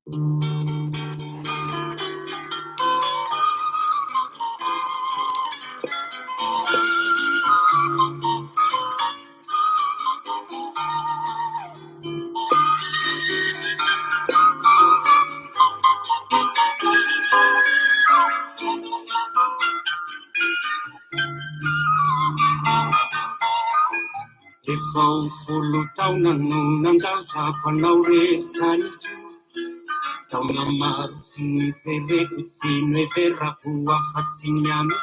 Efa ho folo taona no nandazako anao rehetra taona maro tsy nijereko tsy noeverako afa-tsy miamy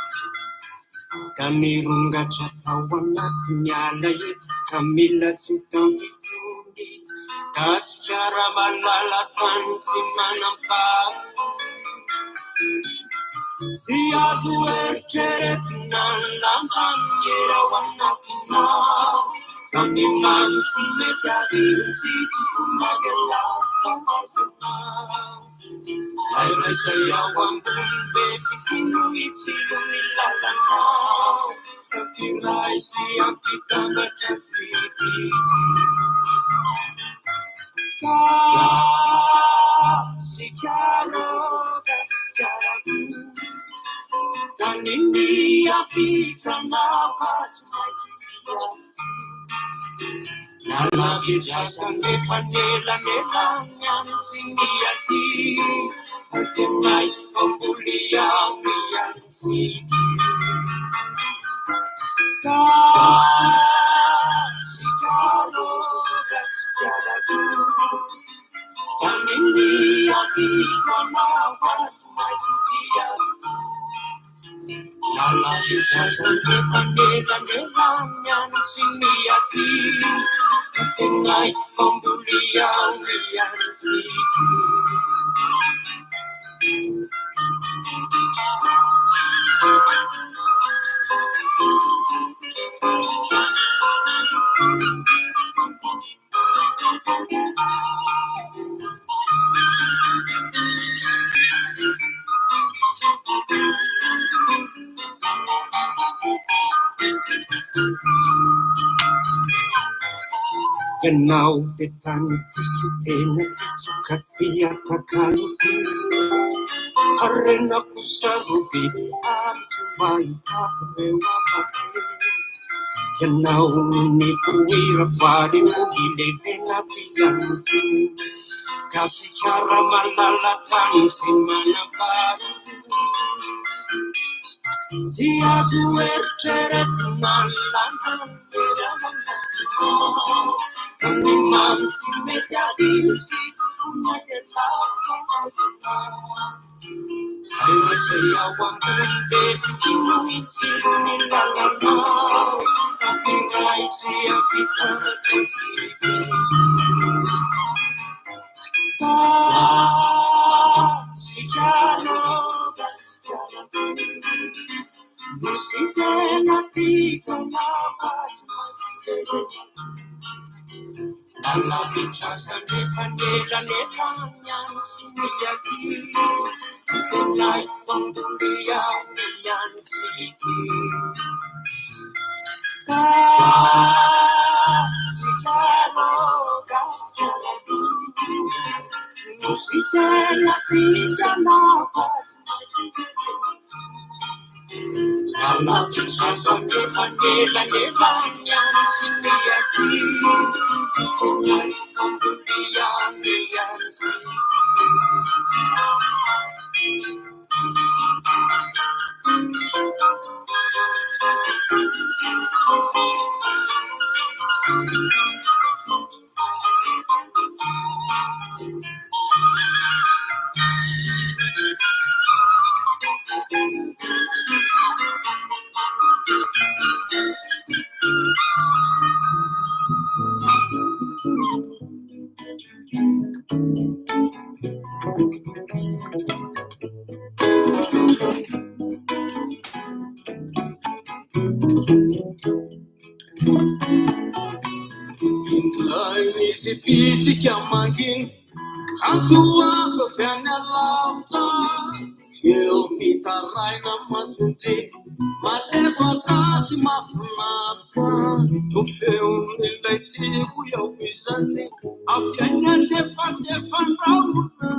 ka nirongatra tao anatiny ala eto ka mila tsy tampitsony gasikara malala tany tsy manampary tsy azo eritreretina ny lanjany ao anatinao tany mamy tsy mety adiny tsy fomagelavitra aozanao airaizay ao ambony be fitino itsilo ny lalanao ampiray sy ampitambatra tsy izy gasikara gasikara taniny afikranao ka tsy maintsy nalavidrasa nefa nelanelany any sy miaty atenay famboleany any sy gasikara gasikara taniny afikranao ka tsy maintsy nalavidrasa nefa nelanelany any sy miaty atenay famboleany any sy Ganao te tany tiko tena tiko ka tsy atakaloko arenako sarobe ariko mahitako reo amabe ganao ny poirako ary moly levenako ianoko gasikara malala tany tsy manambary tsy azo eritreretina ny lanjany anatinao tany mamy tsy mety adino sy tsy fomagelavitra aozanao airaizay ao ambony be fitino itsilo ny lalanao ampiray sy ampitambatra sy izy gasikara gasikara misy tena tikanao ka tsy maintsy nalavidrasa nefa nelanelany any sy miaty tenay famboleany any sy gasikara gasikara misy tena tikanao ka tsy maintsy nalavidrasa nefa nelanelany any sy miaty tenay famboleany any sy Inzay misy pitsika manginy antoanto avy any alavitra feo mitaraina masondre malefaka sy mafinaritra no feon'ilay tiako iaho izany avy any antsefatsefandraona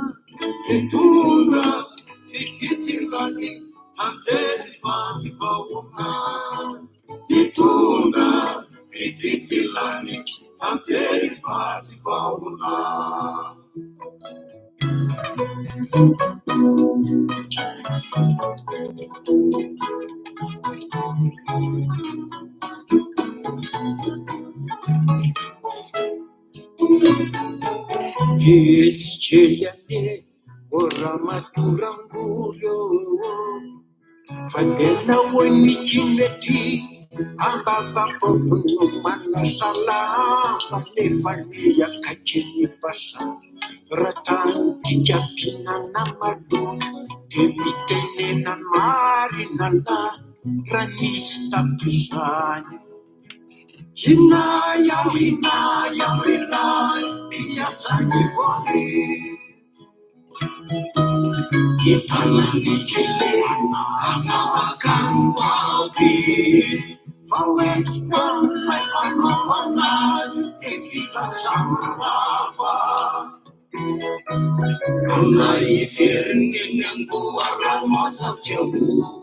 Ditunda tititilani tanteni fati fauna. Ditunda tititilani tanteni fati fauna. Ichiliane oramaturanguryo Fadena wonikineti ambava popunu manasala Panefani ya kachini pasa Ratan kijapina namadu Demitene na marinana Ranista tusani Hinaya, hinaya, hinaya, piyasani voli. Ipanani kile, anawakan wabi. Fawet from my fanas, evita samurava. Ana ifirin ng buwara mo sa tiyamu.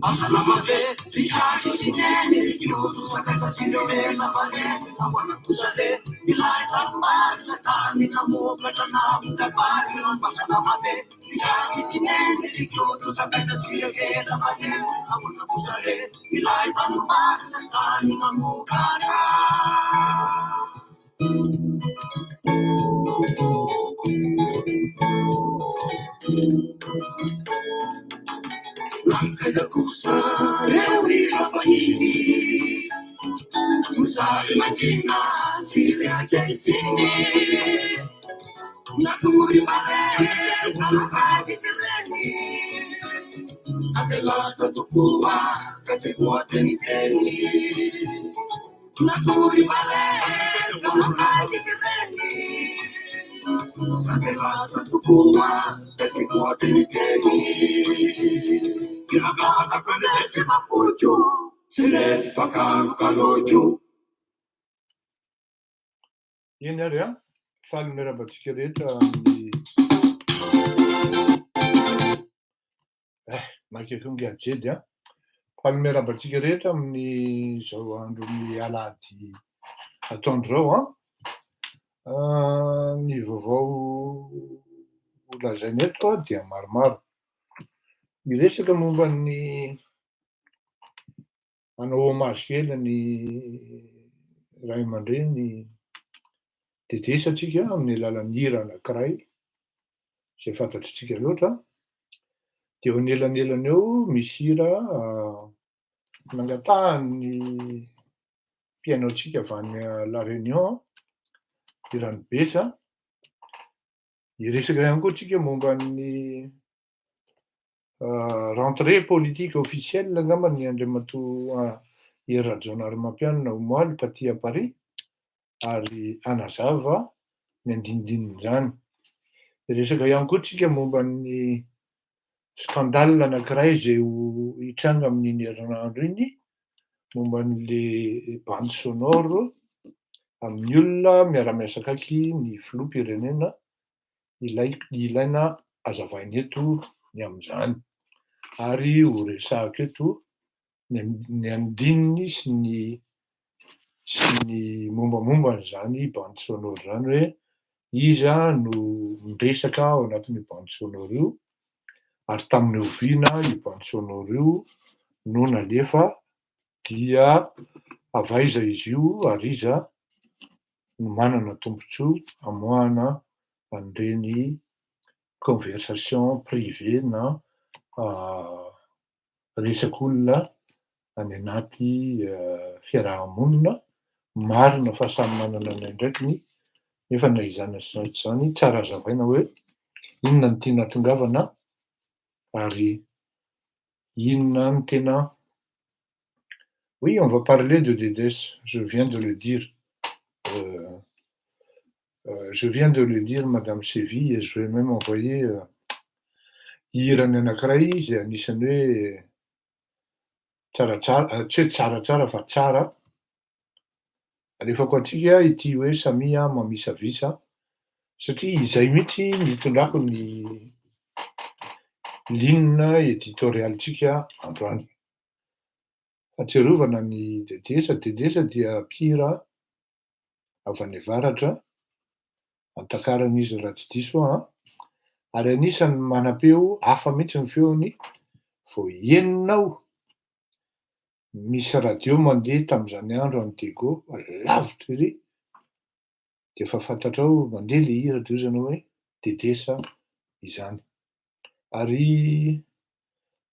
Asalamave, Riyaki Sinene, Yodu Sakasa Silvena Vale, Awana Kusale, Ilai Tamar, Satani Namu, Katanamu, Kabari, Asalamave, Riyaki Sinene, Yodu Sakasa Silvena Vale, Awana Kusale, Ilai Tamar, Satani Namu, Kara. Lanka kusa reuni rafaini Musali majina siri Argentini Nakuri mare salakaji sereni Satela satukua kasi fuateni Nakuri mare salakaji sereni Satela satukua kasi fuateni Kiragaza kanete mafujo, sile fakam kalojo. Yine ya, Salim merhaba tikereta Maki kungia chedia. Salim merhaba tikereta ni soando ni alati atondro ni vovô la zaneto dia marmar. Miresaka momba ny anao homazy kely ny ray aman-dreny dedesatsika amin'ny alalan'ny hira anankiray izay fantatritsika loatra. Dia eo anelanelany eo misy hira nangatahany mpiainaotsika avy any La Réunion hirany besa. Hiresaka ihany koa tsika momba ny rentrée politique officielle angamba ny andriamatoa Rajaonary Mampianina omaly taty à Paris ary anazava ny andinindininy zany. Resaka ihany koa tsika momba ny skandale anankiray zay hitranga amin'iny herinandro iny momba an'le bande sonore amin'ny olona miara-miasa akaiky ny filoham-pirenena ilaina hazavaina eto ny amin'izany ary ho resahako eto ny andininy sy ny mombamomban'izany bande sonore zany hoe iza no miresaka ao anatin'io bande sonore io ary tamin'ny oviana io bande sonore io no nalefa dia avaiza izy io ary iza no manana tombontsoa hamoahana an'ireny conversation privé na resak'olona any anaty fiarahamonina. Marina fa samy manana ny andraikiny nefa na izany sy na tsy izany tsara hazavaina hoe inona no tiana tongavana ary inona no tena. Oui, on va parler de DDS, je viens de le dire. Je viens de le dire, Madame Séville, et je vais même envoyer hirany anankiray izay anisany hoe tsaratsara, tsy hoe tsaratsara fa tsara. Alefako atsika ity hoe Samia mamisavisa satria izay mihitsy nitondrako ny ligne éditorialtsika androany. Fahatsiarovana ny DDS dia mpihira avy any avaratra, antakarana raha tsy diso aho, ary anisany manam-peo hafa mihitsy ny feony vao enina aho misy radio mandeha tamin'izany andro any Diego lavitra ery dia efa fantatrao mandeha le hira teo zany hoe DDS izany. Ary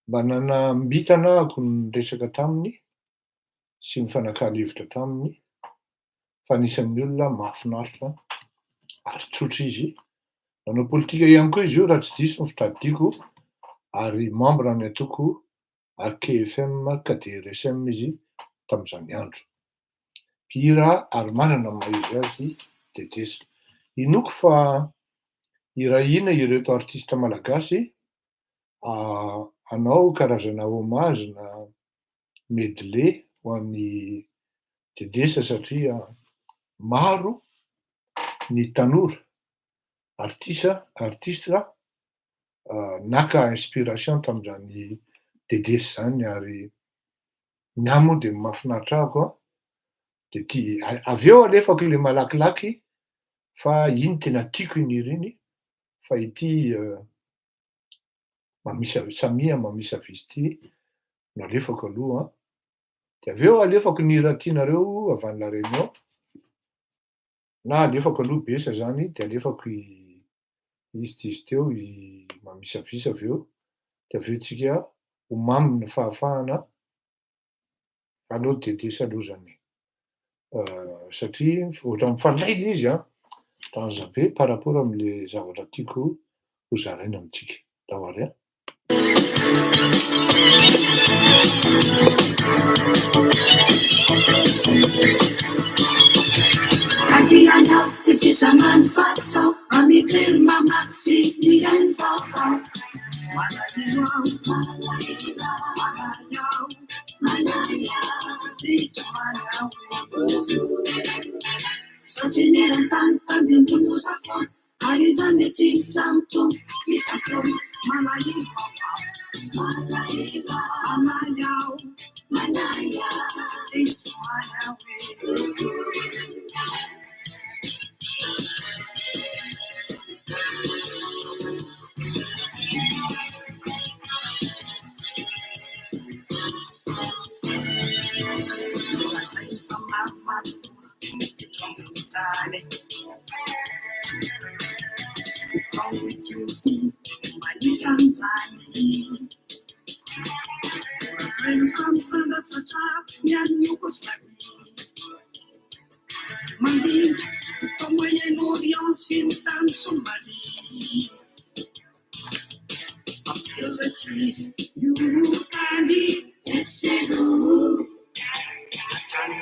mba nanambitana ahako ny resaka taminy sy mifanakalo-hevitra taminy fa anisan'ny olona mahafinaritra ary tsotra izy. Nanao politika ihany koa izy io raha tsy diso ny fitadidiako ary membre any atoko AKFM KDRSM izy tamin'izany andro. Mpihira ary manana ny maha izy azy DDS. Inoko fa irahina ireto artista malagasy hanao karazana hommage na medley ho an'ny DDS satria maro ny tanora artista naka inspiration tamin'izany DDS zany ary ny ahy moa dia mahafinaritra ahako dia tia avy eo alefako ilay malakilaky fa iny tena tiako iny hira iny fa ity Samia mamisavisa ity no alefako aloha dia avy eo alefako ny hira tianareo avy any La Réunion na alefako aloha besa zany dia alefako izy teo mamisavisa avy eo dia avy eo tsika ho mamina fahafahana aleo DDS aloha zany satria ohatra mifandray izy danger be par rapport amin'le zavatra tiako ho zaraina amintsika. Daholo Adianao ty fisanany vatsao amitery mamatsy miainy vaovao manahirao manayao satria nerantany tandimbono sakony ary zany tsy mitsamitono isakony manahirao manayao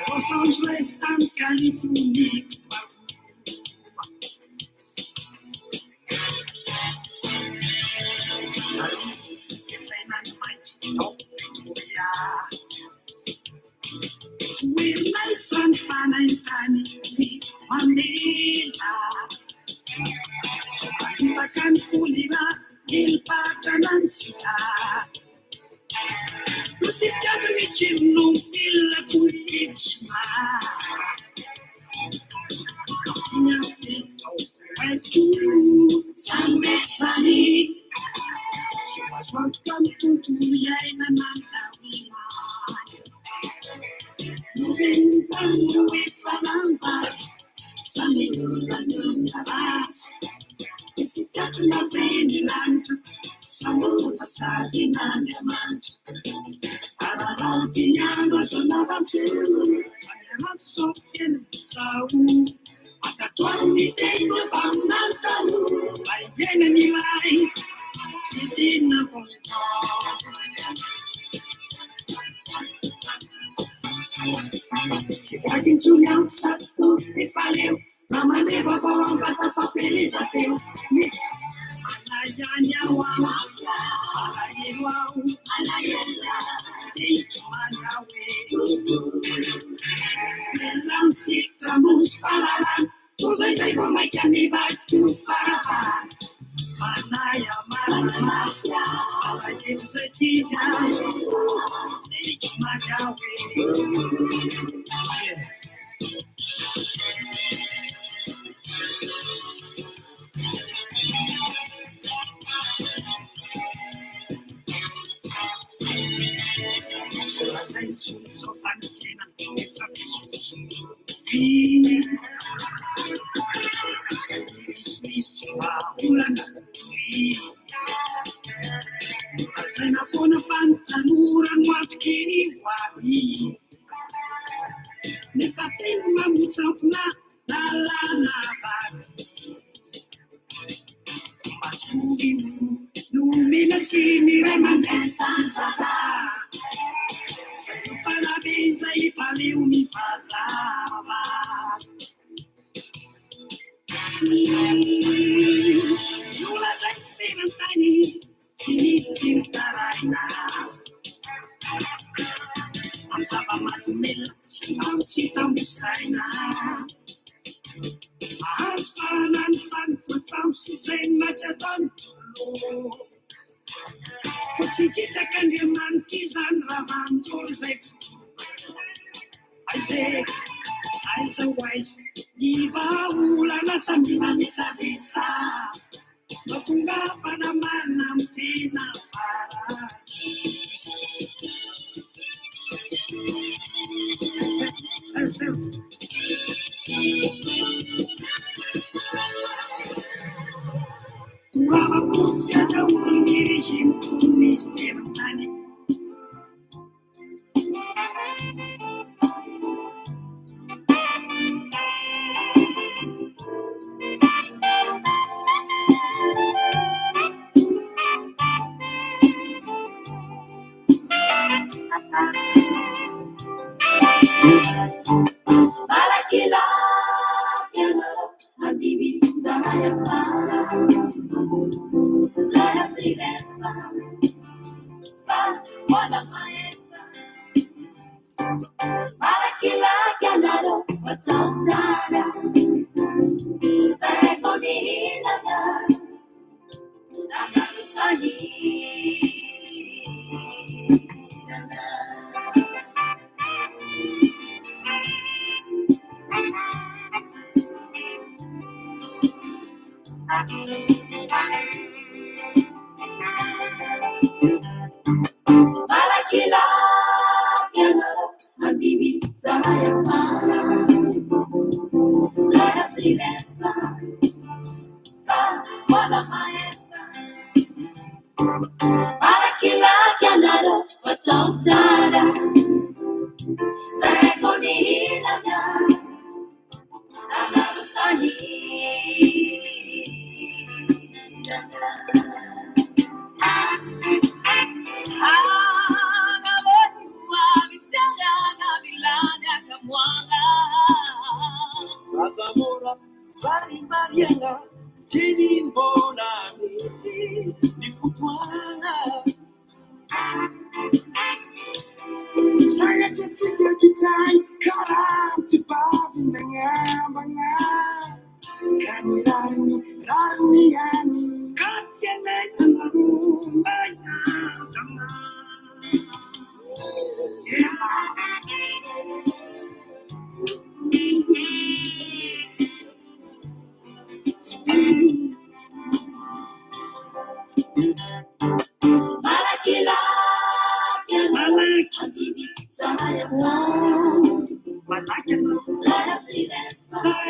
Los Angeles and California. Will my son find eternity Manila? So I kulira ilpata nansita. Utijaza michinu bila kuichma. Nyate wetu Sunday sunny. She was welcome to Yaina Nandawina. Moving with Falambas, Sunny Nandavas. If you got to love any land, Samu Assassin and Diamant. Aralantian was another two. And I'm so feeling so. Akatwani tengo pamnatalu, ayena nilai, itina volta. Se vai tunhar sato e faleu, na maneira vovó vai fa feliz apeu. Alayanya wa, alayelwa, alayela, tito manawe. Elam fikta mus falala. Cause I die for my candy bags too far. Manaya, Manaya, all I give is a teaser. Make my way. So as I choose of fancy and if I be Sena fona fantanura matkini wari. Nefatema mutafna la bati. Masudi numina tini remanesa sasa. Sena parabéns aí falei unifaza. Nula zai ferantani. Taraina. I'm Saba Matumilla, Sinam Chitam Saina. As fun and fun for some season, Machadon. But she's a candy man, Tizan Ravan, Joseph. I say, I wise, Niva Ulana Samina Misavisa. Mapunga Panamanam Tina Para. Zamora, Fari Mariana, Tini Mbona, Nisi, Nifutwana. Saya jadi bitai karang tibabi nangabanga kami rarni yani katyana yamaru baya kama Malakila malak hadini saya malakila saya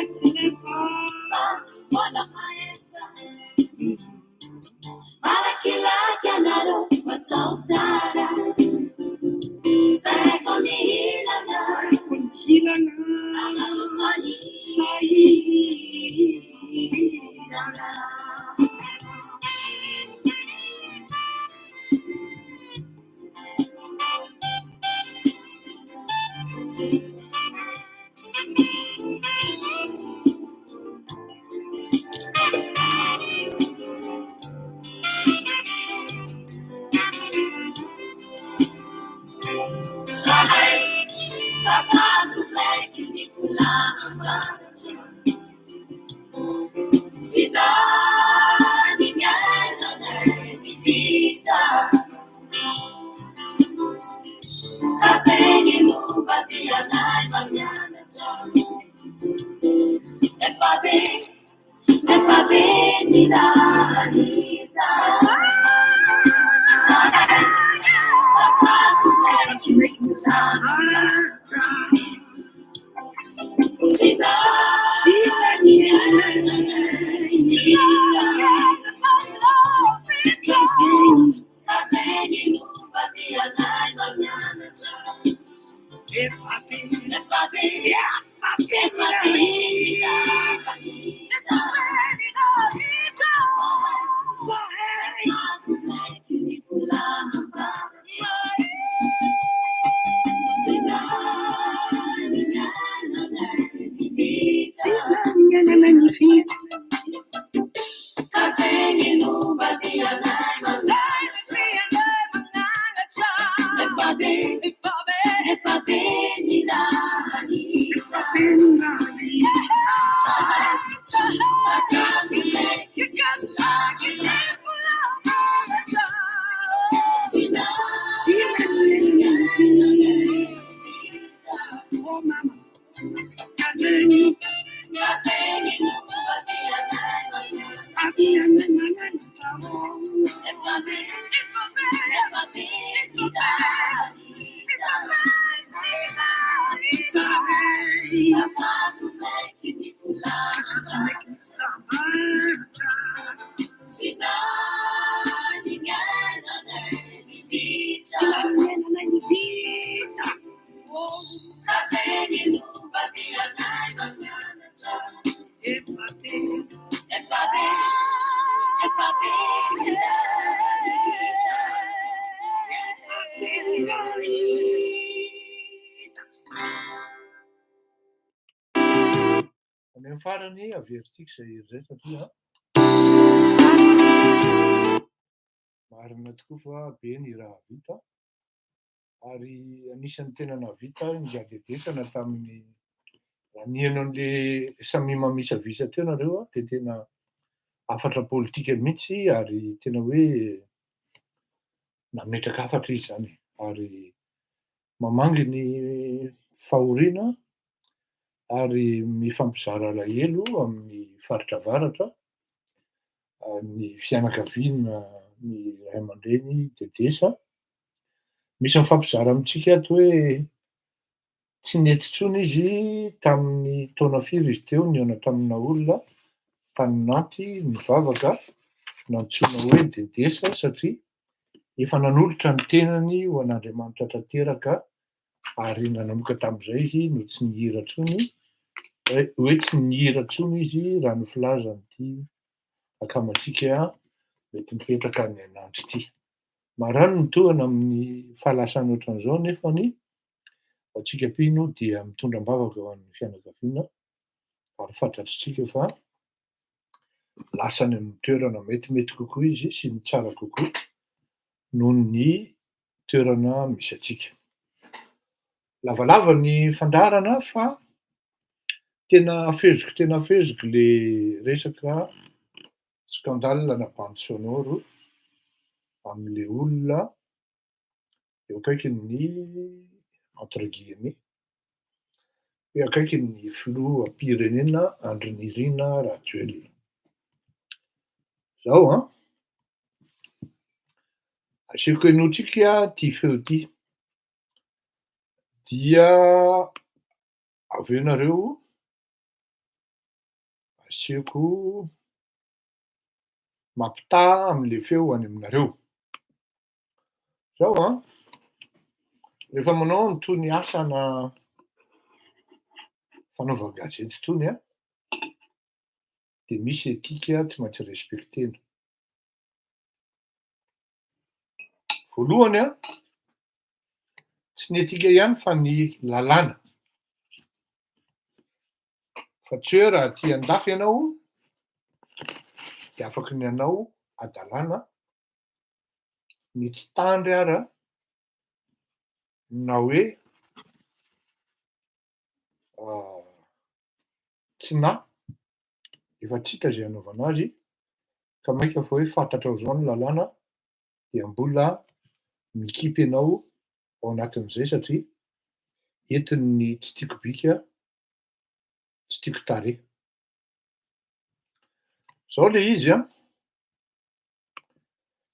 silefa wala maesa malakila kanaro fataudara saya konihilana agalo sahi Sahai bakazu black unifulamba sida ningana na vida kazeni nuba via nai mañana chamo efabe ni la vida Sahai bakazu black unifulamba Sida kazeni nuba via nai mañana chamo Any amin'ny farany averitrika izay iray satria marina tokoa fa be ny raha vita ary anisan'ny tena nahavita ngadedesana tamin'ny raniana an'le samy mamisavisa teo nareo dia tena afatra politika mihitsy ary tena hoe nametraka afatra izy zany ary mamangy ny fahoriana ary mifampizara alahelo amin'ny faritra avaratra ny fianakaviana ny ray aman-dreny dedesa misy mifampizara amintsika ato hoe tsy nety intsony izy tamin'ny taona firy izy teo niona tamina olona taninanty nivavaka nantsoina hoe dedesa satria efa nanolotra ny tenany ho an'Andriamanitra tanteraka ary nanomboka tamin'izay izy no tsy nihira intsony hoe tsy nihira intsony izy raha ny filazan'ity akamantsika mety mipetraka ny anandro ity. Marany ny tohana amin'ny fahalasany ohatran'izao nefany antsika mpino dia mitondra-bavaka ho an'ny fianakaviana ary fantatritsika fa lasany amin'ny toerana metimety kokoa izy sy ny tsara kokoa noho ny toerana misy atsika. lavalava ny fandarana fa tena fezoko le resaka scandale na bande sonore am'le olona eo akaikin'ny entre guillemets eo akaikin'ny filoham-pirenena Andry Nirina Rajoelina. Zao asiko enoatsika ty feo ty dia avy eo nareo asiako mampitaha am'le feo any aminareo. Zao rehefa manao an'tony asana fanaova gazety tony de misy etika tsy maintsy respektena. Voalohany tsy ny etika ihany fa ny lalàna. Fa tsy hoe raha tia andafy ianao de afaky ny anao adalàna ny tsy tandry ara na hoe tsina efa tsy hita zay anaovanao azy ka maika fa hoe fantatrao zao ny lalàna dia mbola mikipy ianao ao anatin'izay satria entin'ny tsy tiako bika, tsy tiako tarehy. Zao le izy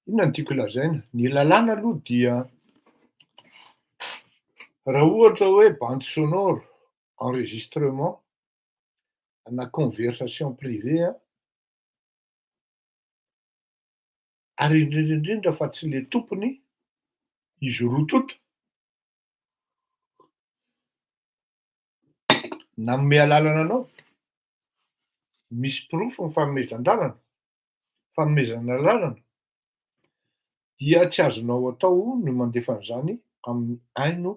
inona no tiako lazaina? Ny lalàna aloha dia raha ohatra hoe bande sonore, enregistrement na conversation privée ary indrindrindrindra fa tsy le tompony izy roa toto nanome lalana anao, misy pirofo ny fanomezana lalana dia tsy azonao atao ny mandefa an'izany amin'ny haino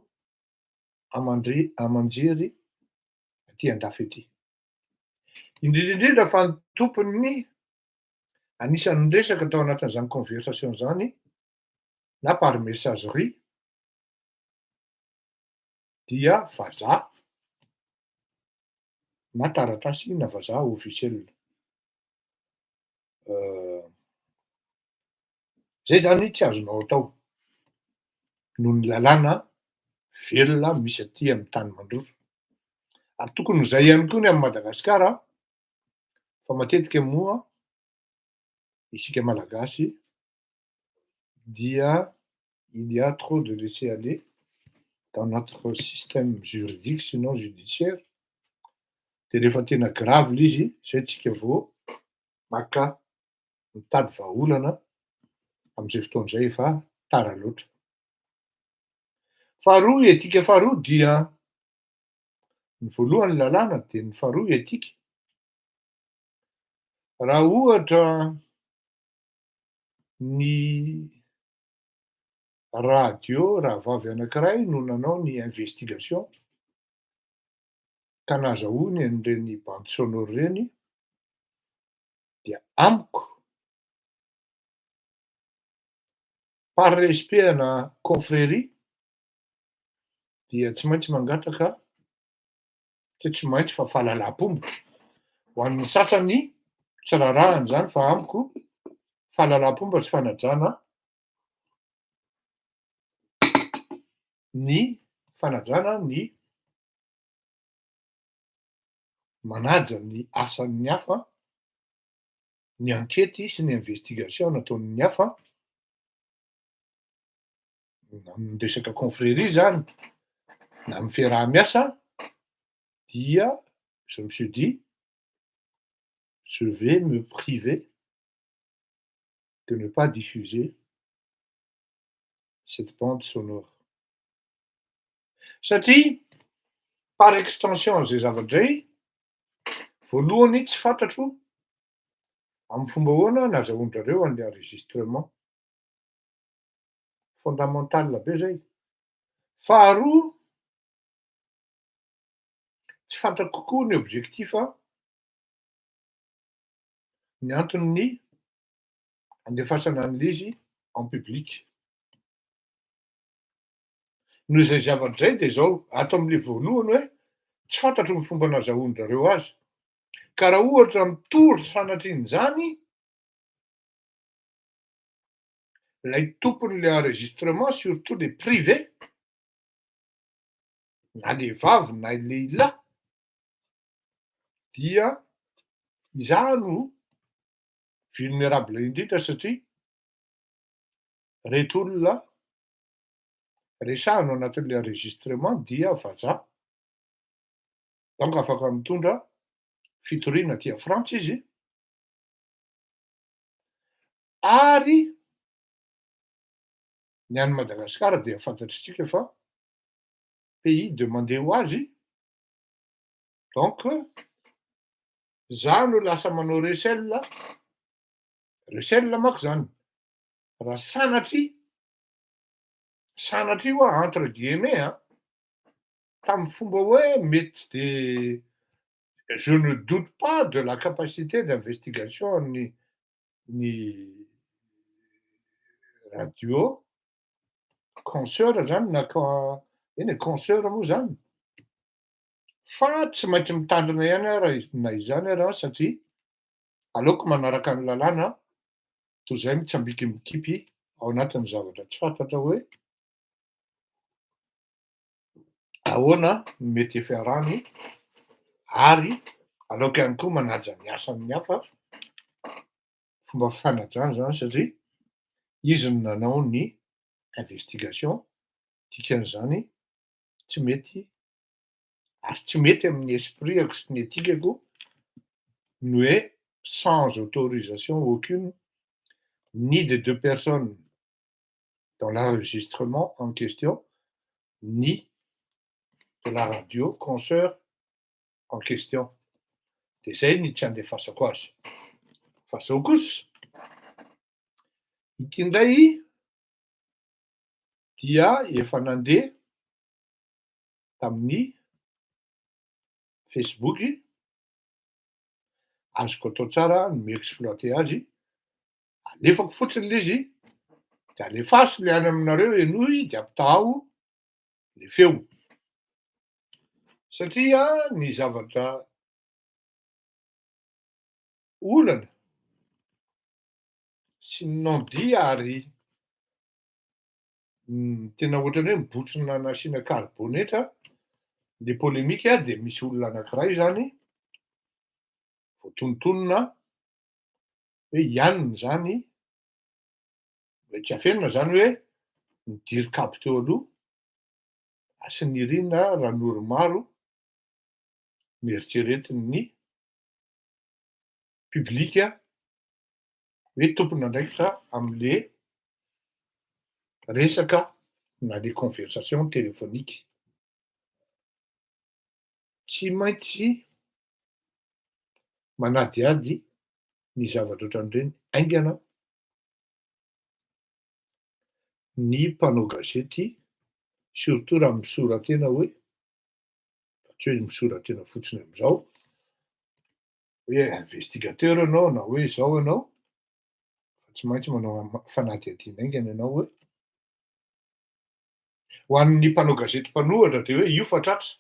aman-jery aty andafy ety. Indrindrindrindra fa ny tompony anisan'ny resaka tao anatin'izany conversation zany na par messagerie dia vazaha na taratasy na vazaha officiel. Zay zany tsy azonao atao noho ny lalàna velona misy aty amin'ny tany mandroso. Ary tokony ho zay ihany koa ny amin'ny Madagasikara fa matetika moa isika malagasy dia il y a trop de laisser aller dans notre système juridique sinon judiciaire de rehefa tena grave le izy zay tsika vao maka mitady vahaolana am'izay fotoan'izay efa tara loatra. Faharoa etika faharoa dia ny voalohany lalàna de ny faharoa etika. Raha ohatra ny radio rahavavy anankiray no nanao ny investigation ka nahazahoany an'ireny bande sonore reny dia amiko par respect ana confrérie dia tsy maintsy mangataka tsy maintsy fa fahalalam-pomba ho an'ny sasany tsy rarahany zany fa amiko fahalalam-pomba sy fanajana ny manaja ny asan'ny hafa, ny ankety sy ny investigation nataon'ny hafa amin'ny resaka confrérie zany na amin'ny fiaraha-miasa dia je me suis dit je vais me priver de ne pas diffuser cette bande sonore. Satria par extension zay zavadray voalohany tsy fantatro amin'ny fomba ahoana nahazahoan'rareo an'le enregistrement fondamental be zay. Faharoa tsy fantako kokoa ny objectif ny anton'ny andefasana an'le izy en public. Noho izay zavatra zay de zao, ato am'le voalohany hoe tsy fantatro ny fomba nazahoan'zareo azy. Ka raha ohatra mitory sanatrian'izany lay tompon'le enregistrement, surtout les privés, na le vavy na lehilahy, dia izany no vulnérable indrindra satria reto olona resahana ao anatin'le enregistrement dia vazaha. Donc afaka mitondra fitoriana aty Frantsa izy. Ary ny any Madagasikara dia fantatritsika fa pays demandé ho azy. Donc za no lasa manao recel manko zany. Raha sanatry hoa entre guillemets tam'y fomba hoe mety tsy de je ne doute pas de la capacité d'investigation ny radio consoeur zany na consoeur moa zany. Fa tsy maintsy mitandrina ihany raha na izany raha satria aleoko manaraka ny lalàna toy izay mitsambiky mikipy ao anatin'ny zavatra tsy fantatra hoe ahoana mety hiafarany, ary aleoko ihany koa manaja ny asan'ny hafa, fomba fanajana zany satria izy no nanao ny investigation, dikan'izany tsy mety ary tsy mety amin'ny espriako sy ny etikako ny hoe sans autorisation aucune ni des deux personnes dans l'enregistrement en question, ni de la radio consoeur en question. De zay ny tsy andefasako azy. Fa zao kosa, ity ndray dia efa nandeha tamin'ny Facebook, azoko atao tsara ny mi-exploiter azy, alefako fotsiny le izy, de alefaso le any aminareo enoy de ampitaho le feo. Satria ny zavatra olana sy ny non-dit ary tena ohatrany hoe mibotsina nasiana karibonetra le polémique de misy olona anankiray zany voatonontonona hoe ianona zany, hoe tsy afenina zany hoe nidiry kamo teo aloha sy nirina ranoro maro mieritreretin'ny publika hoe tompona andraikitra am'le resaka na les conversations téléphoniques. Tsy maintsy manadiady ny zavatra ohatran'ireny aingana ny mpanao gazety, surtout raha misoratena hoe, tsy hoe misoratena fotsiny am'izao, hoe investigateur anao na hoe zao anao, fa tsy maintsy manao fanadihadiana aingana ianao hoe ho an'ny mpanao gazety mpanohatra de hoe io fa tratra.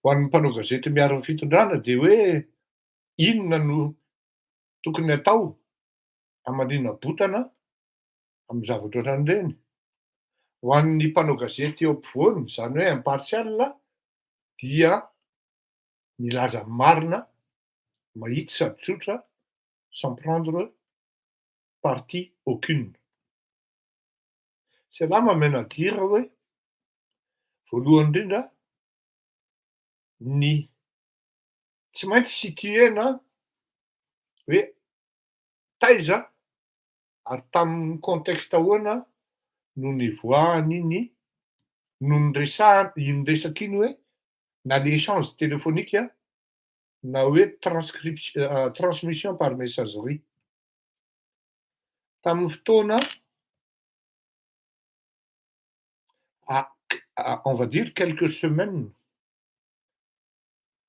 Ho an'ny mpanao gazety miaro ny fitondrana de hoe inona no tokony atao hamanina botana amin'ny zavatra ohatran'ireny. Ho an'ny mpanao gazety eo ampovoany, zany hoe impartial, dia milaza marina, mahitsy sady tsotra, sans prendre parti aucune. Cela m'amène à dire hoe voalohany indrindra ny tsy maintsy situena hoe taiza ary tamin'ny contexte ahoana no nivoahany iny no niresaka iny hoe na le échange téléphonique na hoe transmission par messagerie. Tamin'ny fotoana on va dire quelques semaines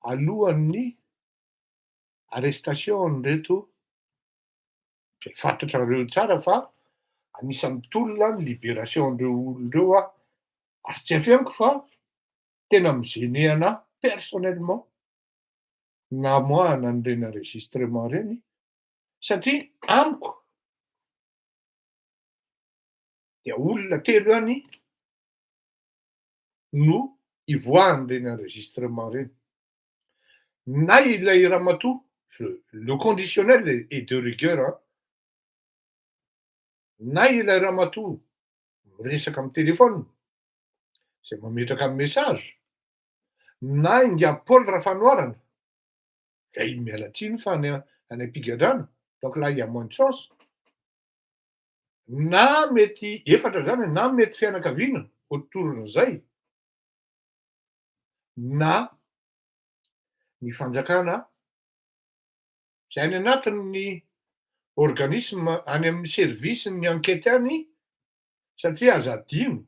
alohan'ny arrestation reto, fantatrareo tsara fa anisan'ny tolona ny libération ndreo olondreo Ary tsy afianko fa tena migene anahy personnellement namoahana an'ireny enregistrement reny satria amiko dia olona telo ihany no ivoahan'ireny enregistrement reny. Na ilay ramatoa, le conditionnel est de rigueur, na ilay ramatoa miresaka amin'ny telefona zay mametraka amin'ny message, na inga Paul Rafanoarana, zay miala tsiny fa any am-pigadrana, donc là il y a moins de chance, na mety efatra zany, na mety fianakaviana otoron'izay, na ny fanjakana zay any anatin'ny organisme any amin'ny service-ny enquête any satria aza adino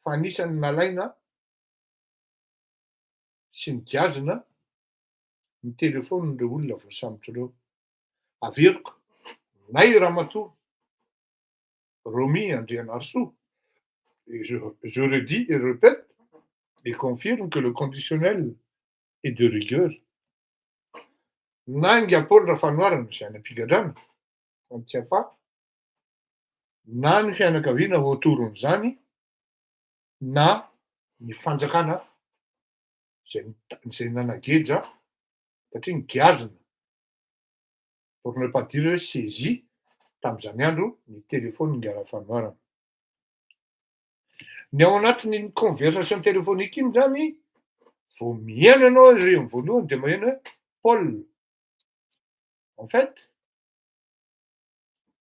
fa anisany nalaina sy nigazina ny telefonin'ireo olona voasambotra ireo. Averiko na i ramatoa Romy Andrianarsoa, et je le dis et répète et confirme que le conditionnel est de rigueur. Na inga Paul Rafanoarana zay any am-pigadrana any tsy afaha, na ny fianakaviana voatoron'izany, na ny fanjakana zay nanageja satria nigazina, pour ne pas dire hoe saisie tamin'izany andro ny telefonin'inga Rafanoarana. Ny ao anatin'iny conversation téléphonique iny zany, vao mihaino ianao ireny voalohany dia maheno hoe Paul. En fait,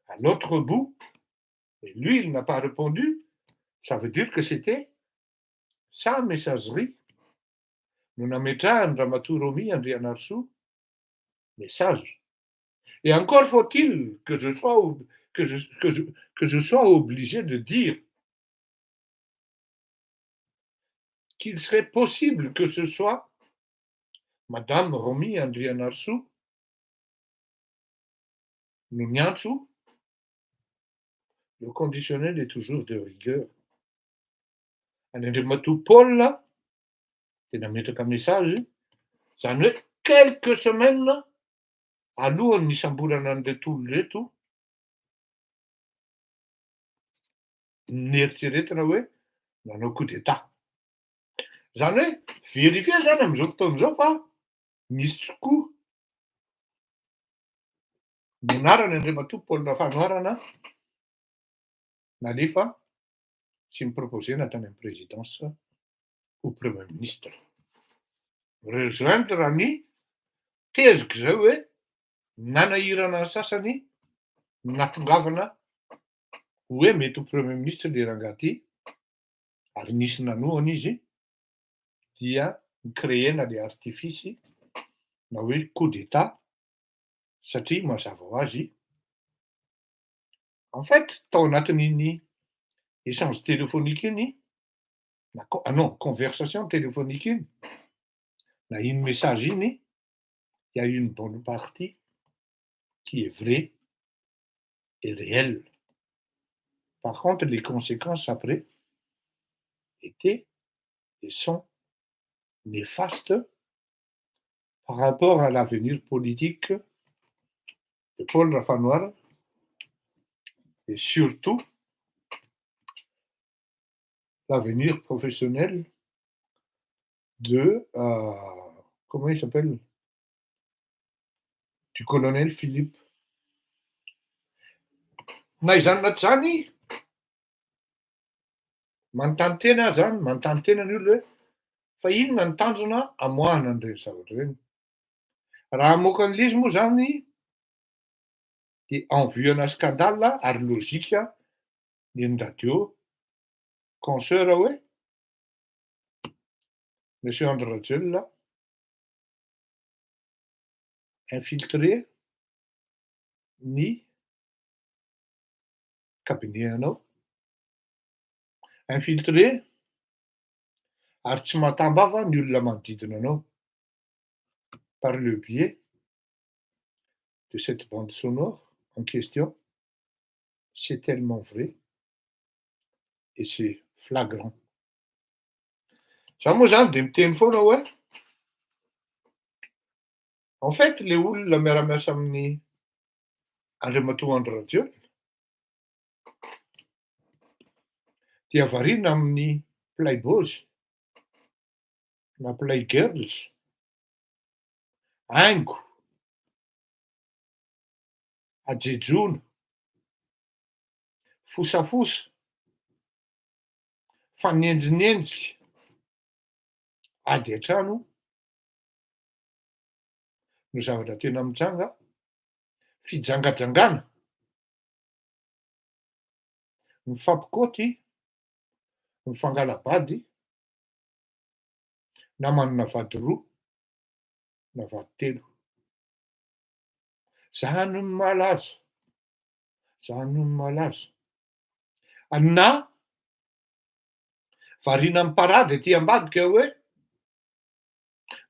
à l'autre bout, et lui, il n'a pas répondu, ça veut dire que c'était sa messagerie. No nametrahany ramatoa Romy Andrianarsoa message. Et encore faut-il que je sois obligé de dire qu'il serait possible que ce soit Madame Romy Andrianarsoa no miantso. Le conditionnel est toujours de rigueur. Any andrimatoa Paul dia nametraka message, zany hoe quelques semaines alohan'ny isambolana an'ireto olona reto nieritreretina hoe nanao coup d'état. Zany hoe vérifie zany amin'izao fotoana izao fa nisy tokoa monarany andrimatoa Paul Rafanoarana nalefa sy niproposena tany amin'ny présidence au premier ministre. Rejoindre ny teziko zay hoe nanahirana ny sasany natongavana hoe mety ho premier ministre le rangahy ty, ary nisy nanohana izy dia nicréena le artifice na hoe coup d'état satria mazava ho azy. En fait, tao anatin'iny échange téléphonique iny, non, conversation téléphonique iny, na iny message iny, il y a une bonne partie qui est vraie et réelle. Par contre, les conséquences après étaient et sont néfastes par rapport à l'avenir politique de Paul Rafanoarana et surtout l'avenir professionnel de, comment il s'appelle, du colonel Philippe. Na izany naty zany, manontany tena zany, manontany tena ny olona hoe fa inona ny tanjona amoahana an'ireny zavatra ireny. Raha amoaka an'ilay izy moa zany dia en vue ana scandale ary logika ny radio consoeur hoe Monsieur André Rajel infiltré ny cabinet anao, infiltré ary tsy matambava ny olona manodidina anao par le biais de cette bande sonore en question. C'est tellement vrai et c'est flagrant. Za moa zany de miteny foana hoe en fait le olona miara-miasa amin'ny andriamatoa Andry Rajoelina dia variana amin'ny playboys na playgirls, haingo, ajejono, fosafosa, fanenjinenjika, ady an-trano no zavatra tena mitranga, fijangajangana, mifampikaoty, mifangalabady, na manana vady roa na vady telo. Zany no malaza, zany no malaza. Na variana amin'ny parady aty ambadika hoe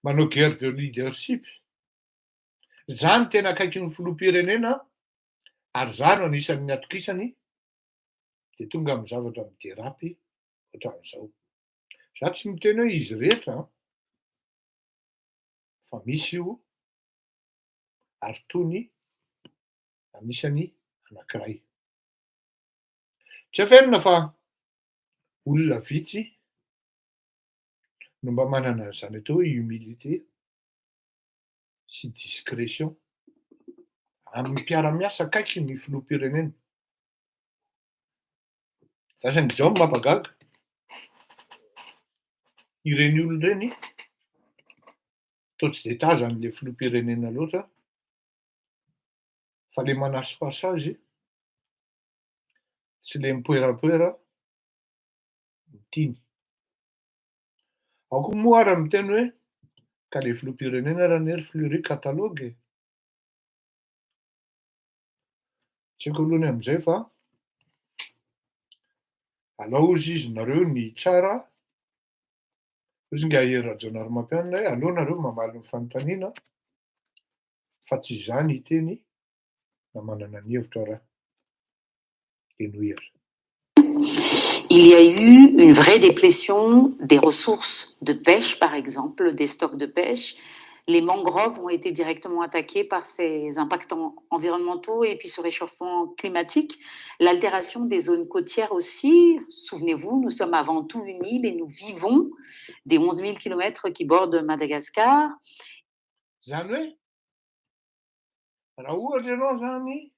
manao guerre de leadership. Zany tena akaiky ny filoham-pirenena ary zany anisan'ny atokisany de tonga amin'ny zavatra miderapy ohatran'izao. Za tsy miteny hoe izy rehetra fa misy io ary tony anisany anankiray. Tsy afenina fa olona vitsy no mba manana an'izany atao hoe humilité sy discrétion amin'ny mpiara-miasa akaiky ny filoham-pirenena. Fa saingy zao ny mampagaga, ireny olona ireny toa tsy de tazan'le filoham-pirenena loatra fa le manasoaso azy sy le mipoerapoera no tiany. Ao koa moa ary miteny hoe ka le filoham-pirenena raha nery fleury catalogue. Tsy haiko alohany am'izay fa alao ozy izy nareo ny tsara, ozy nga hery rajaonaromampianina hoe aleo nareo mamaly ny fanontaniana fa tsy izany hiteny na manana ny hevitra raha. Enohera. Il y a eu une vraie déplétion des ressources de pêche, par exemple, des stocks de pêche. Les mangroves ont été directement attaquées par ces impacts environnementaux et puis ce réchauffement climatique. L'altération des zones côtières aussi. Souvenez-vous, nous sommes avant tout une île et nous vivons des 11 000 kilomètres qui bordent Madagascar. Zany hoe raha ohatra ianao zany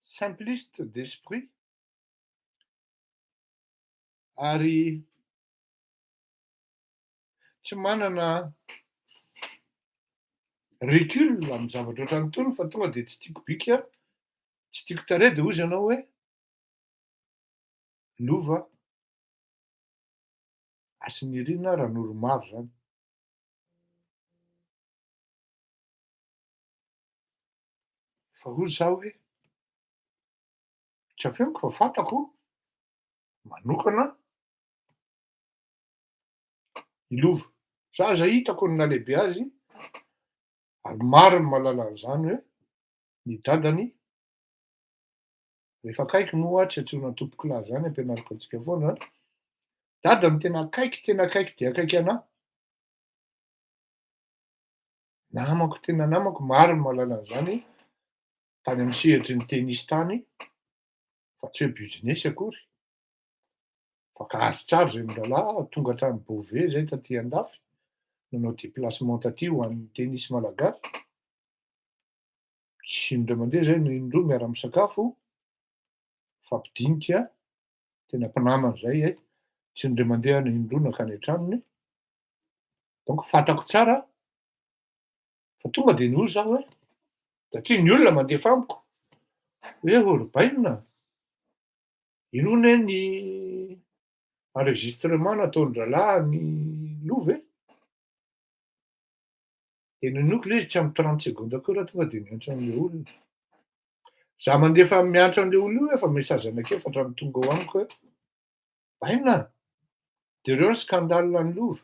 simpliste d'esprit ary tsy manana recul amin'ny zavatra ohatrany tony fa tonga de tsy tiako bika, tsy tiako tarehy de ozy ianao hoe lova asin'irina ran'olo maro zany. Fa ozy za hoe tsy afeniko fa fantako manokana ilova. Za zay hitako ny nalehibe azy ary maro ny mahalala an'izany hoe ny dadany rehefa akaiky moa tsy antsoina tompokilahy zany ampianariko antsika foana, dadany tena akaiky de akaiky anahy. Namako tena namako, maro ny mahalala an'izany tany amin'ny sehatry ny tennis tany fa tsy hoe business akory. Fa kahazo tsara zay mirahalahy, tonga hatrany Beauvais zay taty andafy, nanao déplacement taty ho an'ny tennis malagasy. Tsy indray mandeha zay no indroa miara-misakafo, fampidinika, tena mpinamana zay e, tsy indray mandeha no indroa nakany an-tranony. Donc fantako tsara fa tonga de niozy zaho hoe satria ny olona mandefa amiko hoe Orbaina, ino ne ny enregistrement nataon-dralahy ny lova e? De nonoko le izy tsy ampy 30 secondes akory raha tonga de miantso an'le olona. Za mandefa miantso an'le olona io efa message anakay fa hatrany tonga ho amiko hoe baina, de reo scandale ny lova.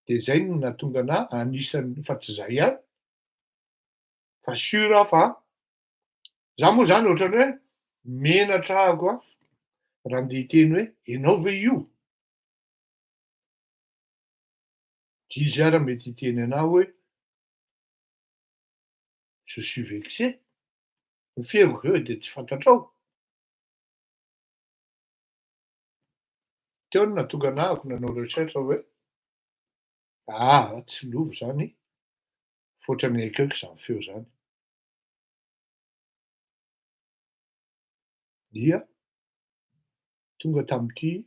De zay no nahatonga anahy anisan'ny fa tsy zay ihany fa sura fa za moa zany ohatrany hoe menatra ahako raha andeha hiteny hoe ianao ve io? Izy ara mety hiteny anao hoe je suis vexé, mifehoko eo de tsy fantatrao. Teo no nahatonga anahako nanao recherche hoe tsy lovy zany, fotrany aikeoko zany feo zany. Dia tonga tam'ty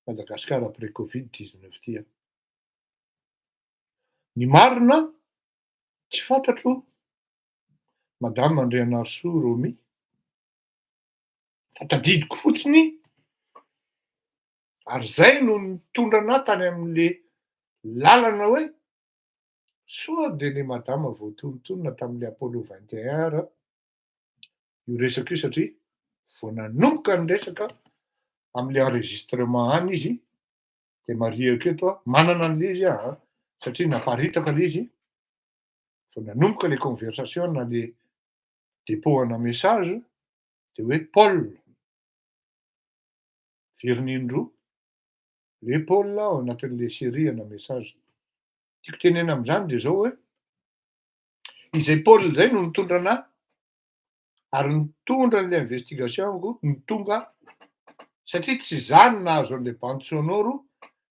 Madagasikara après Covid-19 ty. Ny marina tsy fantatro, madame Andrianarsoa Romy, fa tadidiko fotsiny ary zay no nitondra anahy tany amin'le lalana hoe soa de le madama voatonontonona tam'le Apollo 21 raha io resaka io satria vao nanomboka ny resaka am'le enregistrement any izy de mariako eto manana an'le izy satria naparitaka le izy vao nanomboka le conversation na le dépôt-ana message de hoe Paul Verinindroa, le Paul ao anatin'le série ana message. Tiako tenena am'zany de zao hoe izay Paul zay no nitondra anahy ary nitondra an'le investigationko nitonga satria tsy za no nahazo an'le bande sonore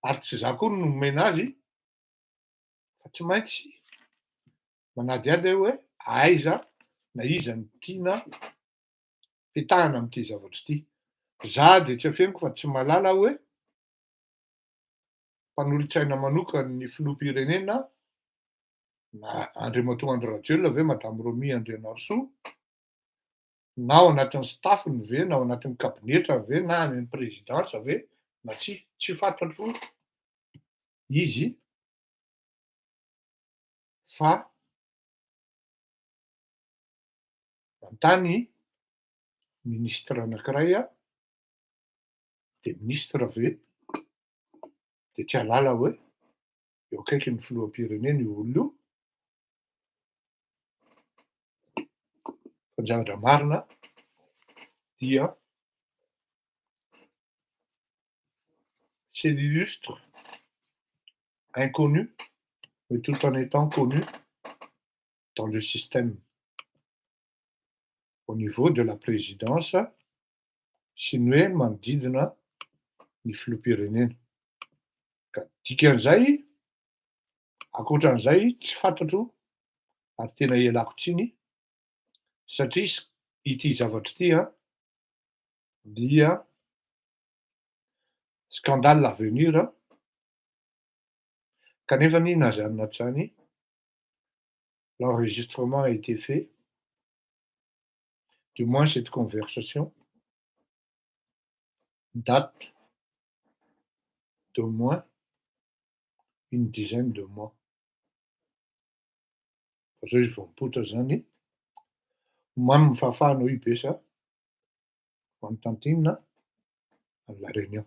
ary tsy za koa no nomena azy fa tsy maintsy manadiady aho hoe aiza na iza no tiana petahana am'ty zavatry ty. Za de tsy afeniko fa tsy mahalala hoe mpanolotsaina manokany ny filoham-pirenena na Andriamatoa Andry ve madame Romy Andrianarsoa na ao anatin'ny staffiny ve na ao anatin'ny kabinetra ve na any amin'ny présidence ve na tsy fantatro izy fa manontany ministre anankiray de ministre ve de tsy halala hoe eo akaiky ny filoham-pirenena io olona io. Fa ny zavatra marina dia c'est l'illustre inconnu, mais tout en étant connu dans le système au niveau de la présidence sy ny hoe manodidina ny filoham-pirenena. Ka dikan'izay, ankoatran'izay tsy fantatro ary tena ialako tsiny satria ity zavatra ity dia scandale à venir kanefa naza anaty zany l'enregistrement a été fait, du moins cette conversation date d'au moins une dizaine de mois. Zao izy vao mipoitra zany mamy mifahafahanao ibesa manotantinina à la Réunion.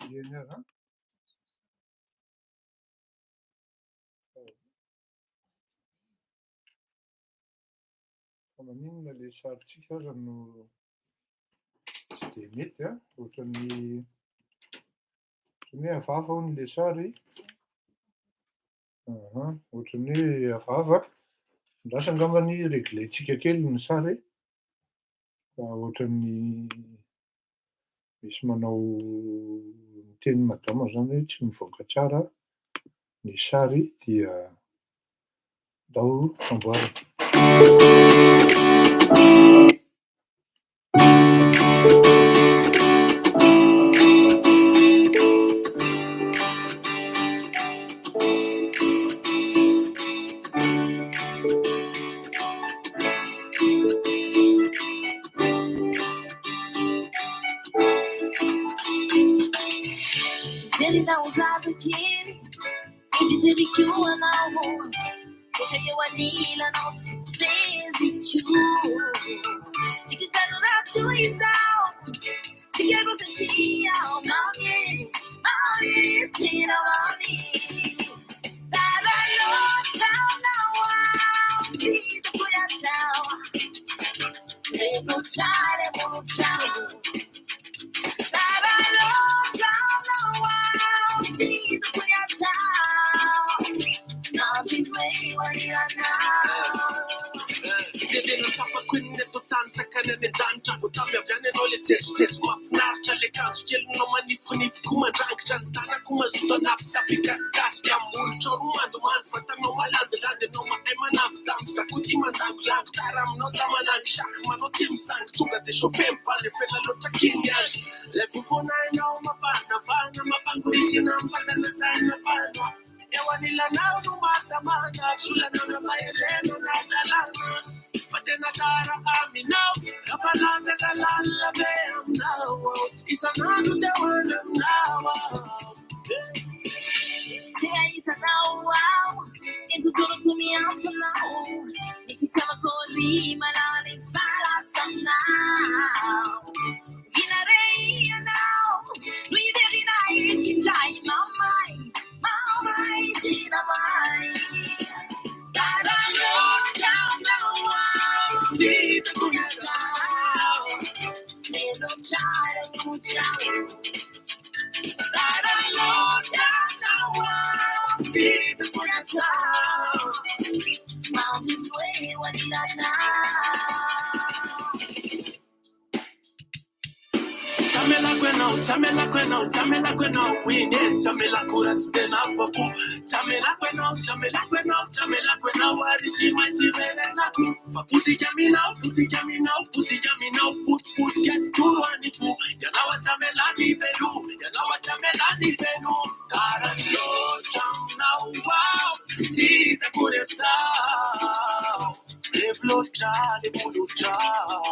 Génial, hein? Maninona le saritsika aza no tsy de mety a, ohatran'ny hoe hafahafa hono le sary. Ohatran'ny hoe hafahafa. Lasa angambany reglentsika kely ny sary fa ohatran'ny misy manao miteny madama zany hoe tsy mivoaka tsara ny sary dia andao amboarina. Ele não usava aquele, ele teve que o anal. Deixa eu anila, não se fez e tchu. De que tá no natuizal, se quero sentir a mami, tira mami. Tá na noite, não há, se do coração. Levo tchau, levo tchau. Tá na noite, não há, se do coração. Não te veio ainda não. Dede natsapa kwenneto tantakana ny danitra votavy avy any anao le tsetsotetso mahafinaritra le kanjo kelinao manifinify ko mandrangitra ny tanako mazoto anafy safikasikasika molotra ro mandomando vatanao malandilandy anao mahay manavy damby zakody mandangolango tara aminao za manangy saky manao ty misangy tonga de chauffe mipale fela loatra kiny azy le vovonainao mavanavana mampangoritsina mipatana saina vana eo anilanao no matamana solanao na maheleno nadalana fa tena kara aminao kafananjaka lalabe aminao isanandro de hoana aminao Teaita não, into tudo comiança não. E se chama colima, não nem falação não. Vinareia não, no iberina e tijai, mamãe, tira mãe. Caralho, tchau, não, vida comiançao. Medo tchau, tchau. Caralho, tchau, não, vida comiançao. Mal de foi, o anilana. Chamela kwena, wine, chamela kurat den avapu. Chamela kwena, wariti manji vele naku. Puti jamina, put guess to wanifu. Yanawa chamela ni belu, Taralo, chamna wow, tita kureta. Evlo chale mudu chao.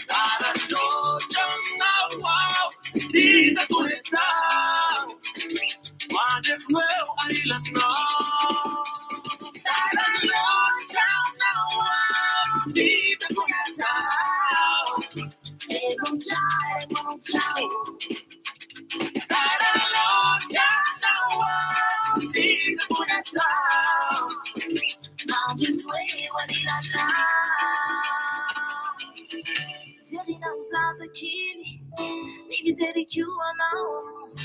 Taralo, chamna wow, tita kureta. Madefweo alilana. Taralho, chamna wow, Tita kureta. ego chao. Taralo, chamna wow, tita kureta. Mal de foi, o anilana. Ele não usa aquele, nem dizer que o anal.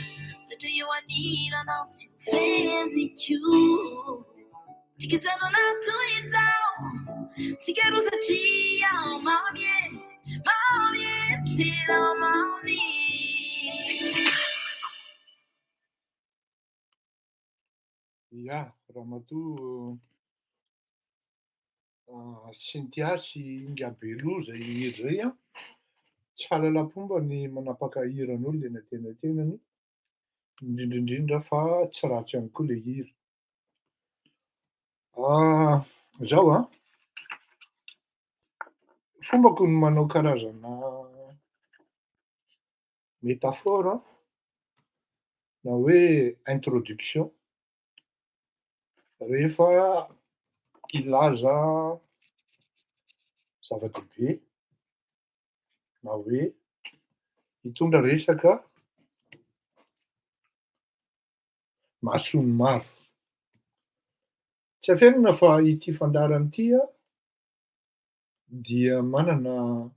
Tanto eu anila, não te fez e tchu. Te quiseram na tuizão, te quero usar tia, mami, tira mami. Ia, Ramatoa Cynthia sy Ngabelo zay hira zay a, tsy fahalalam-pomba ny manapaka hiran'olona eny an-tenantenany, indrindraindrindra fa tsy ratsy ihany koa le hira. Zaho a, fombako ny manao karazana métaphore na hoe introduction rehefa hilaza zava-dehibe na hoe hitondra resaka mahasolo maro. Tsy hafianina fa ity fandarana ity a dia manana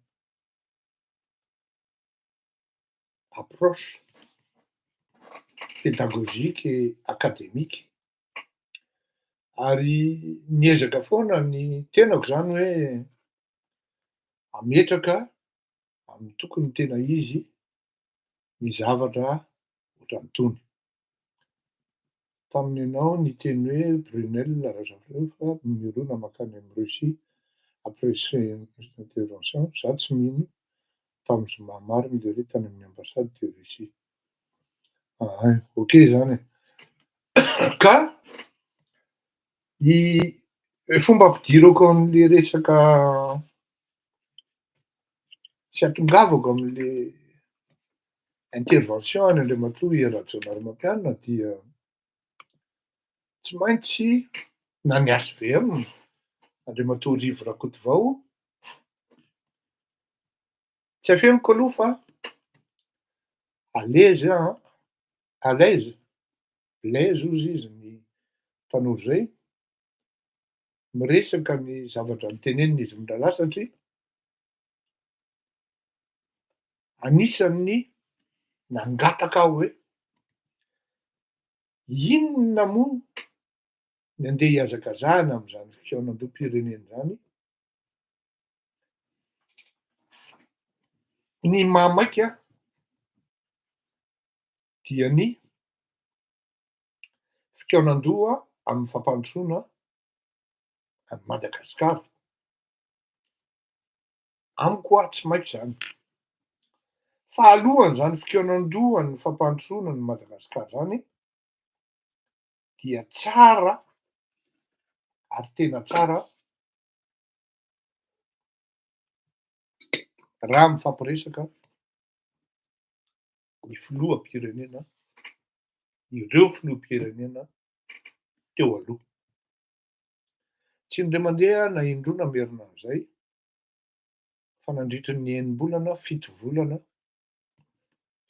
approche pédagogique et académique ary miezaka foana ny tenako zany hoe ametraka amin'ny tokony tena izy ny zavatra ohatran'itony. Taminy ianao niteny hoe Brunel Razafreo fa mirona mankany amin'ny Russie après intervention, za tsy mino tamin'ny zoma marina le hoe tany amin'ny ambassade de Russie. Okay zany e. Ka fomba ampidirako am'le resaka sy atongavako am'le intervention an'Andriamatoa Rajoelina Narimapianina dia tsy maintsy na ny HVM, Andriamatoa Rivo Rakotovao, tsy afianiko aloha fa à l'aise, blaise hozy izy ny tanora zay, miresaka ny zavatra noteneniny izy milalà satria anisan'ny nangataka aho hoe inona moa ny andeha hiazakazahana am'zany fikiaonam-pirenena zany, ny mahamaika dia ny fikiaonan-doha amin'ny fampandrosoana an'i Madagasikara. Amiko a tsy maiko zany. Fahalohan'zany fikiaonan-doha ny fampandrosoana an'i Madagasikara zany dia tsara ary tena tsara raha mifampiresaka ny filoham-pirenena, ireo filoham-pirenena teo aloha. Tsy indray mandeha na indroa na merinandro zay fa nandritry ny 9 fito volana,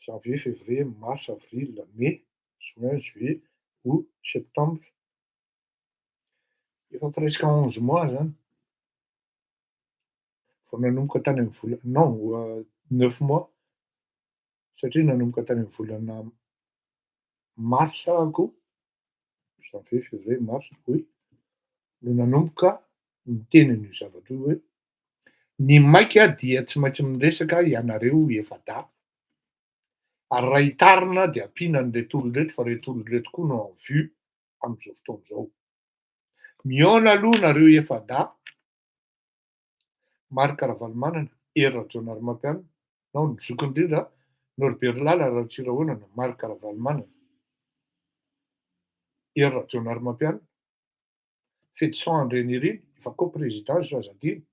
janvier, février, mars, avril, mai, juin, juillet, août, septembre, efa presque 11 mois zany vao nanomboka tany amin'ny volana 9 mois satria nanomboka tany amin'ny volana mars ahako, janvier, février, mars, oui, no nanomboka miteny an'io zavatra io hoe ny maika dia tsy maintsy miresaka ianareo efa-dà ary raha hitarina de ampiana an'reto olon-reto fa reto olon-reto koa no en vue am'zao fotoana zao. Mihaona aloha nareo efa-dà, Marc Ravalomanana, Hery Rajaonarimampianina, nao ny zokiny indrindra Norbert Lala Ratsirahonana, Marc Ravalomanana, Hery Rajaonarimampianina, Fetsan André Nirina, efa coprésidence Fazadina,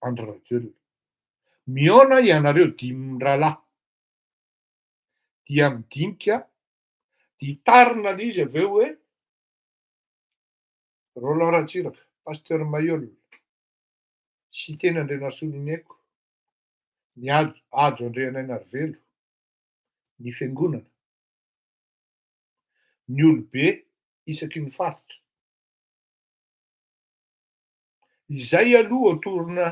Andry Rajoelina. Mihaona ianareo 5 ralahy dia midinika hitarina an'izy aveo hoe Roland Ratsiraka, Pasteur Mayol, sy teny Andrianasoa Niniaiko, ny Ajo Andriananarivelo, ny fiangonana, ny olobe isaky ny faritra. Izay aloha atorona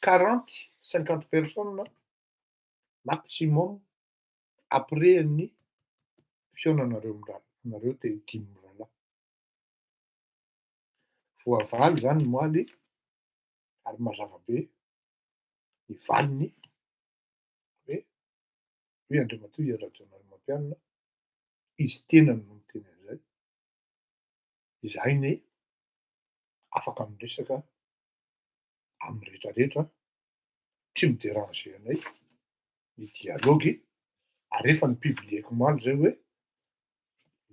40-50 personnes maximum après ny fihaonanareo nareo te 5 ralahy. Voavaly zany moaly ary mazava be ny valiny hoe Andriamatoa Hery Rajaonarimampianina, izy tenany no miteny an'izay, izahay ne afaka miresaka amin'ny rehetrarehetra tsy midérange anay ny dialogue ary efa nipublieko moaly zay hoe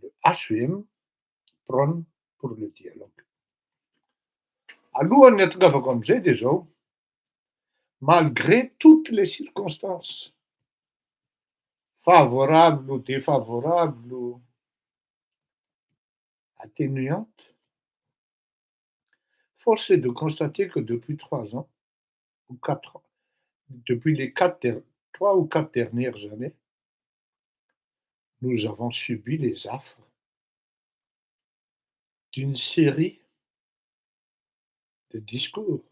le HVM prône pour le dialogue. Alohan'ny atongavako am'izay de zao, malgré toutes les circonstances favorables ou défavorables ou atténuantes, force est de constater que depuis 3 ans ou 4 ans, depuis les 3 ou 4 dernières années, nous avons subi les affres d'une série de discours,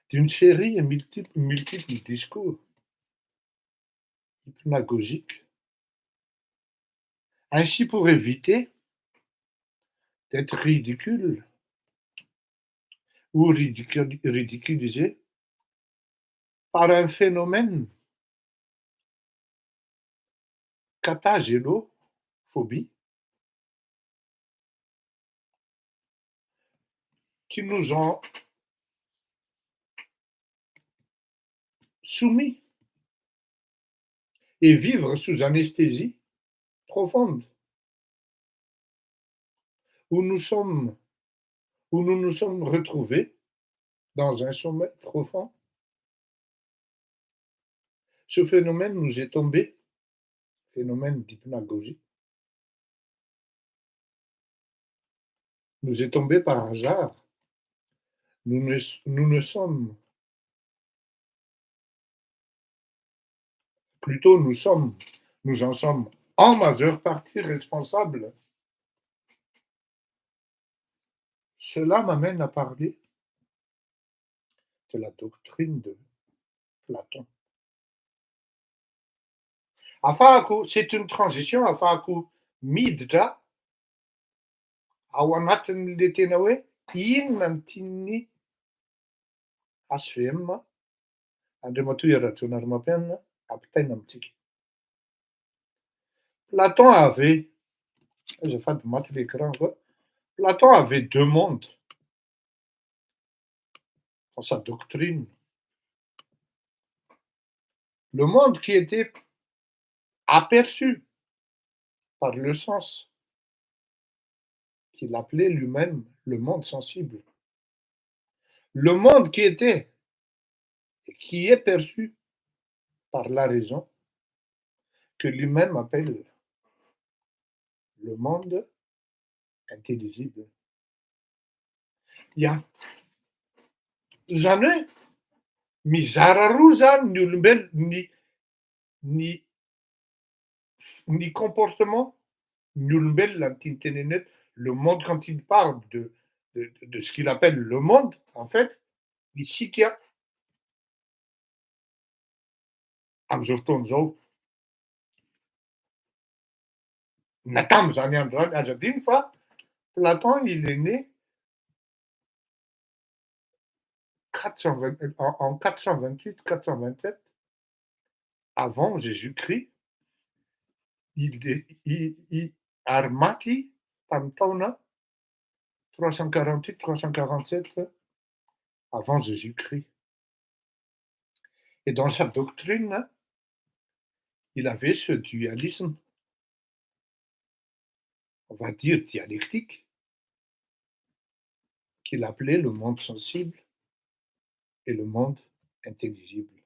d'une série et multiples discours hypnagogiques. Ainsi, pour éviter d'être ridicule ou ridiculisé par un phénomène catagélophobie qui nous ont soumis et vivre sous anesthésie profonde, où nous nous sommes retrouvés dans un sommeil profond. Ce phénomène nous est tombé, phénomène d'hypnagogie, nous est tombé par hasard. Nous ne sommes, plutôt nous en sommes en majeure partie responsables. Cela m'amène à parler de la doctrine de Platon. C'est une transition afahako miditra ao anatin'le tena hoe inona ny tian'ny HVM, Andriamatoa Rajaonary Mampianina, ampitaina amintsika. Platon avait, azafady maty l'écran koa, Platon avait 2 mondes dans sa doctrine. Le monde qui était aperçu par le sens qu'il appelait lui-même le monde sensible. Le monde qui était et qui est perçu par la raison, que lui-même appelle le monde intelligible. Ia, zany hoe mizara roa zany ny olombelo ny comportement ny olombelona ny tiany tenena eto. Le monde, quand il parle de ce qu'il appelle le monde, en fait, isika am'izao fotoana zao, na tam'izany andro zany, aza adino fa Platon, il est né en 428-427 avant Jésus-Christ. Ary maty tamin'ny taona 348-347 avant Jésus-Christ. Et dans sa doctrine, il avait ce dualisme, on va dire dialectique, qu'il appelait le monde sensible et le monde intelligible,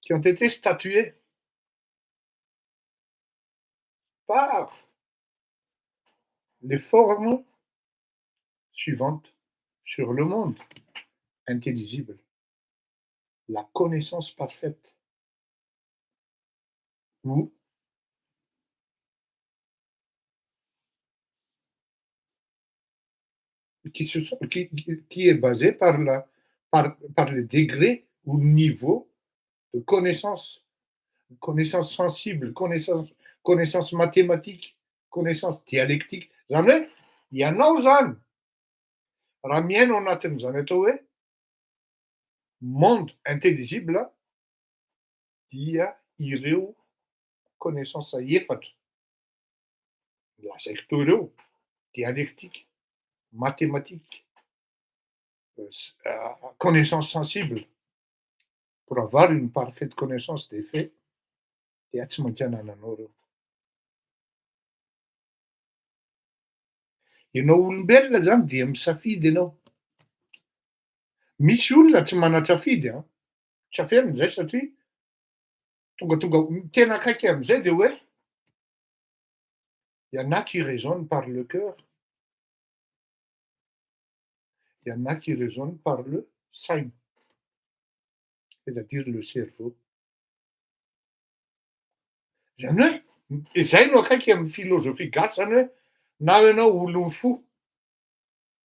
qui ont été statués par les formes suivantes sur le monde intelligible. La connaissance parfaite, ou qui est basée par les degrés ou niveau de connaissance sensible, connaissance mathématique, connaissance dialectique. Zany hoe ianao zany raha miaina ao anatin'izany atao hoe monde intelligible dia ireo connaissance efatra lazaiko teo ireo dialectique, mathématiques, connaissance sensible, pour avoir une parfaite connaissance des faits, dia tsy maintsy anananao reo. Ianao olombelona zany dia misafidy ianao. Misy olona tsy mana-tsafidy a, tsy aferina zay satria tonga tena akaiky am'zay de hoe il y en a qui raisonnent par le cœur, il y en a qui raisonnent par le sein, c'est-à-dire le cerveau. Zany hoe zay no akaiky am'filôzofia gasy zany hoe na ianao olo fo,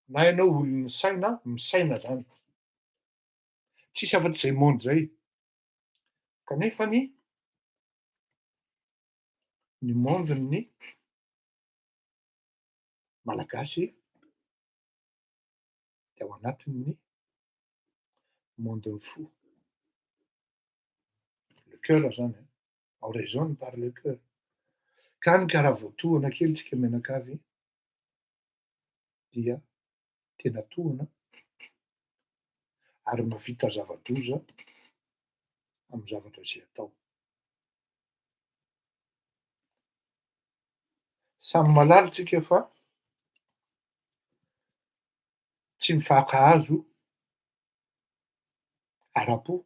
na ianao olo misaina zany. Tsisy afa-tsy zay monde zay. Kanefany ny monde-ny malagasy de ao anatin'ny monde-ny fo. Le cœur zany on raisonne par le cœur. Ka ny karaha voatohana kely tsika menakavy dia tena tohana ary mahavita zava-doza am'zavatra zay atao. Samy malalo tsika fa tsy mifankahazo ara-po,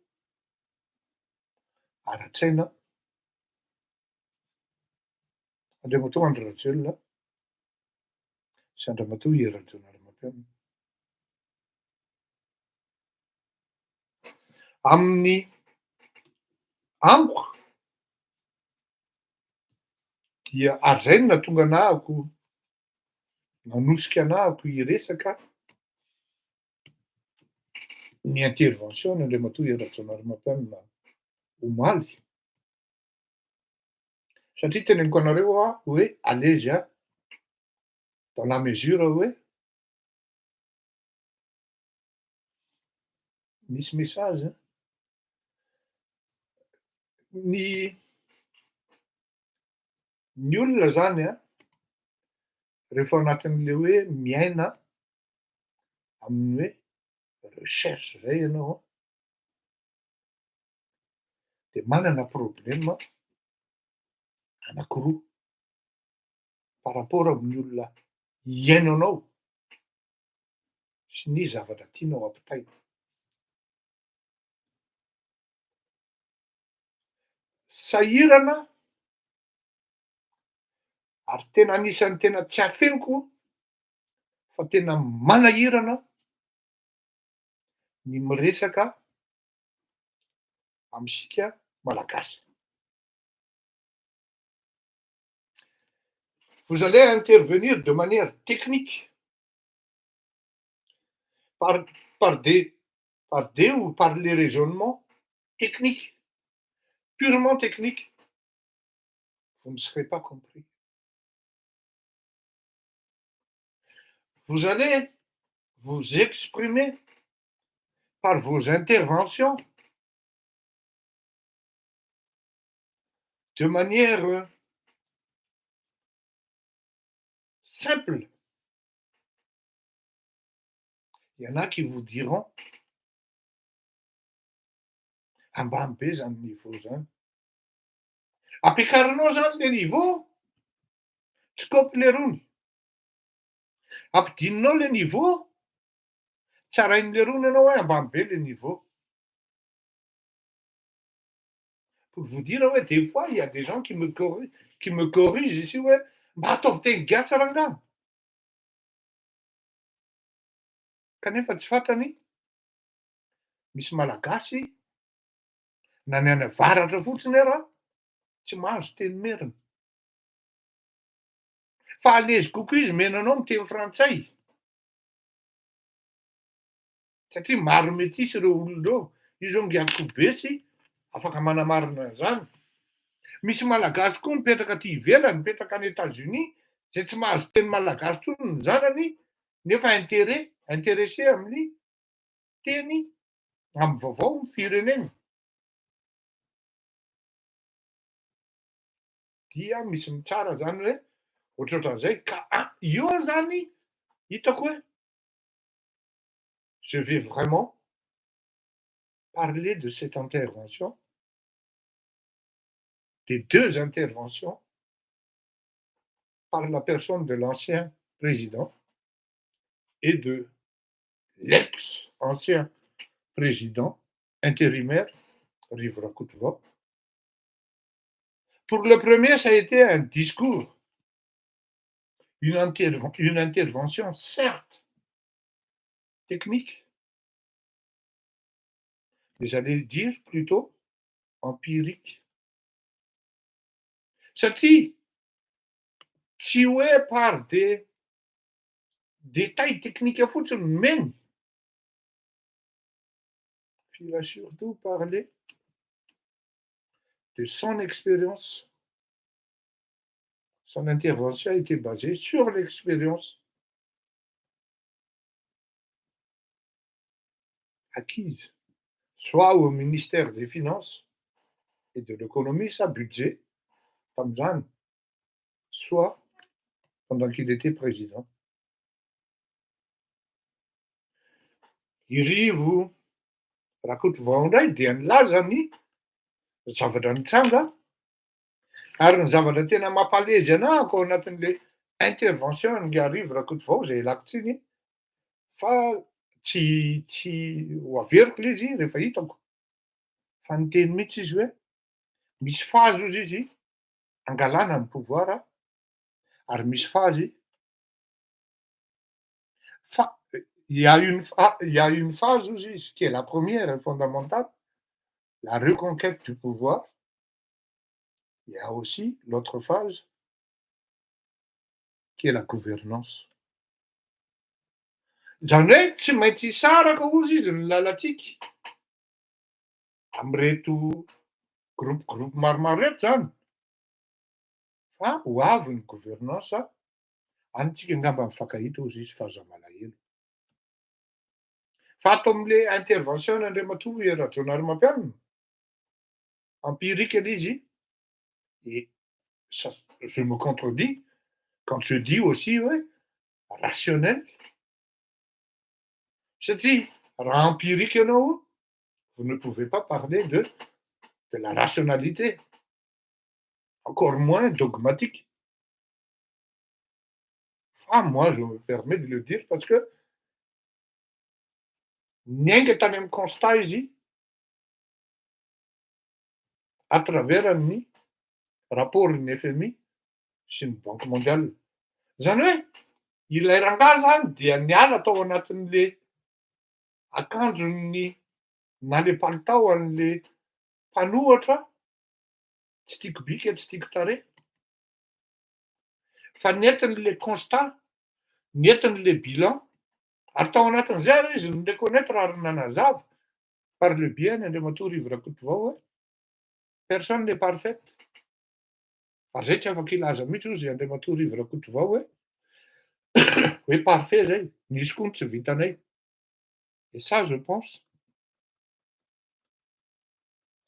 ara-tsaina. Andriamatoa Andry Rajoelina sy Andriamatoa Hery Rajaonarimampianina. Amin'ny amiko dia ary zay no nahatonga anahako nanosika anahako hiresaka ny intervention n'Andriamatoa Hery Rajaonarimampianina omaly. Satria teneniko anareo hoe allez-y dans la mesure hoe misy message ny olona zany rehefa ao anatin'le hoe miaina amin'ny hoe recherche zay ianao de manana problème anakiroa par rapport amin'ny olona iainanao sy ny zavatra tianao ampitaina. Sahirana ary tena anisan'ny tena tsy afenoko fa tena manahirana ny miresaka amsika malagasy. Vous allez intervenir de manière technique par des ou par les raisonnements techniques, purement techniques, vous ne serez pas compris. Vous allez vous exprimer par vos interventions de manière simple. Il y en a qui vous diront ambany be zany niveau zany. Ampiakarinao zany le niveau, tsy kaopy ampidininao le niveau, tsarain'le rony ianao hoe ambany be le niveau. Pour vous dire ouais, des fois il y a des gens qui me corrigent ici ouais, mba ataovy teny gasy rangano. Kanefa tsy fantany misy malagasy na ny any avaratra fotsiny raha tsy mahazo teny merina. Fa alezy kokoa izy menanao miteny frantsay. Satria maro métis reo olona reo. Io zao ngiako besy afaka manamarina an'izany. Misy malagasy koa mipetraka aty ivelany, mipetraka any États-Unis, zay tsy mahazo teny malagasy tsony ny zanany nefa intéressé amin'ny teny amin'ny vaovao ny firenena. Dia misy mitsara zany hoe ohatrohatran'izay ka io zany hitako hoe je vais vraiment parler de cette intervention, des 2 interventions par la personne de l'ancien président et de l'ex-ancien président intérimaire, Riv Rakotvou. Pour le premier, ça a été un discours, une intervention, certes, technique, mais j'allais dire plutôt empirique. Ceci, tué par des détails techniques à foutre, même. Il a surtout parlé de son expérience. Son intervention a été basée sur l'expérience acquise, soit au ministère des Finances et de l'économie, sa budget, Tamzan, soit pendant qu'il était président. Irivu Rakotvou dia nilazany zava-dranitranga ary ny zavatra tena mampalezy anahy ao anatin'le intervention ny Riv Rakotvou zay ialako tsiny fa tsy ho averiko le izy rehefa hitako fa niteny mihitsy izy hoe misy phases hozy izy angalana ny pouvoir ary misy phase il y a une phase hozy izy qui est la première et fondamentale, la reconquête du pouvoir. Il y a aussi l'autre phase qui est la gouvernance. Zany hoe tsy maintsy hisaraka hozy izy ny lalatsika am'reto groupe maromaro reto zany fa ho avy ny gouvernance antsika angamba mifankahita hozy izy fa aza malahelo. Fa ato am'le intervention n'Andriamatoa Rajaonarimampianina, empirique izy, et ça, je me contredis quand je dis aussi rationnel. Satria raha empirique ianao, vous ne pouvez pas parler de la rationalité, encore moins dogmatique. Moi, je me permets de le dire parce que niainga tany amin'ny constat izy à travers ny rapport ny FMI sy ny Banque mondiale. Zany hoe ilay rangahy zany dia niala tao anatin'le akanjony na le palitao an'le mpanohatra tsy tiako bika tsy tiako tarehy fa nentin'le constat, nentin'le bilan ary tao anatin'izay ary izy ny reconnaître ary nanazava par le biais n'Andriamatoa Riv Rakotovou hoe personne n'est parfaite. Ary zay tsy afaka ilaza mihitsy ozy Andriamatoa Riv Rakotovou hoe parfait zay, nisy koa ny tsy vitanay. Et ça, je pense,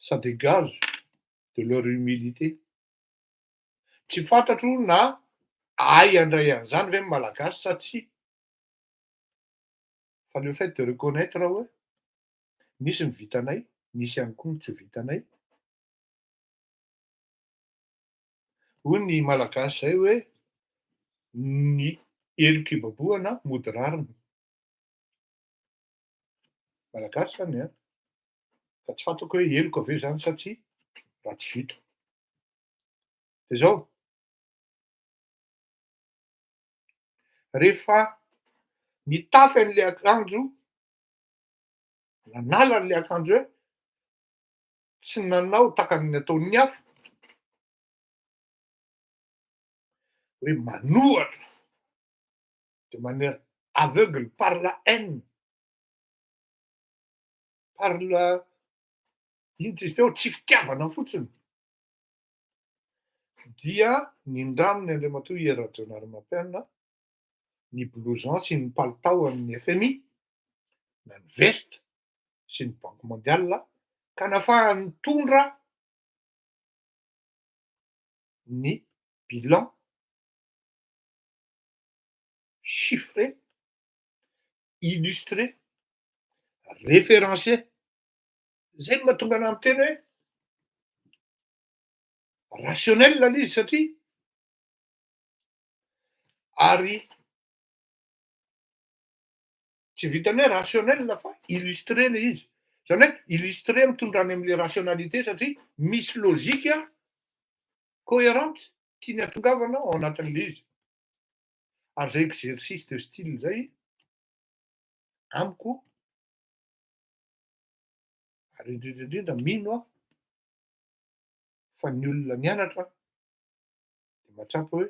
ça dégage de leur humilité. Tsy fantatro na ay andray an'izany ve ny malagasy sa tsy. Fa le fait de reconnaître hoe nisy ny vitanay, nisy ihany koa ny tsy vitanay. Hoy ny malagasy zay hoe ny heloka ibaboana mody rariny. Malagasy zany ka tsy fantako hoe heloka ve zany sa tsy raha tsy vita. De zao, rehefa nitafy an'le akanjo, nanala an'le akanjo hoe tsy nanao takan'ny nataon'ny hafa, hoe manohatra de manière aveugle par la haine, par la ino izy teo tsy fitiavana fotsiny, dia nindraminy Andriamatoa Rajaonarimampianina ny blouson sy ny palitao amin'ny FMI na ny veste sy ny Banque mondiale ka nahafahany mitondra ny bilan chiffré, illustré référencé. Zay no mahatonga anahy miteny hoe rationnel lay izy satria ary tsy vitany hoe rationnel fa illustré le izy. Zany hoe illustré mitondrany am'le rationalité satria misy lôzika cohérente tiany atongavana ao anatin'le izy. Ary zay exercice de style zay amiko ary indrindra mino aho fa ny olona mianatra de mahatsapa hoe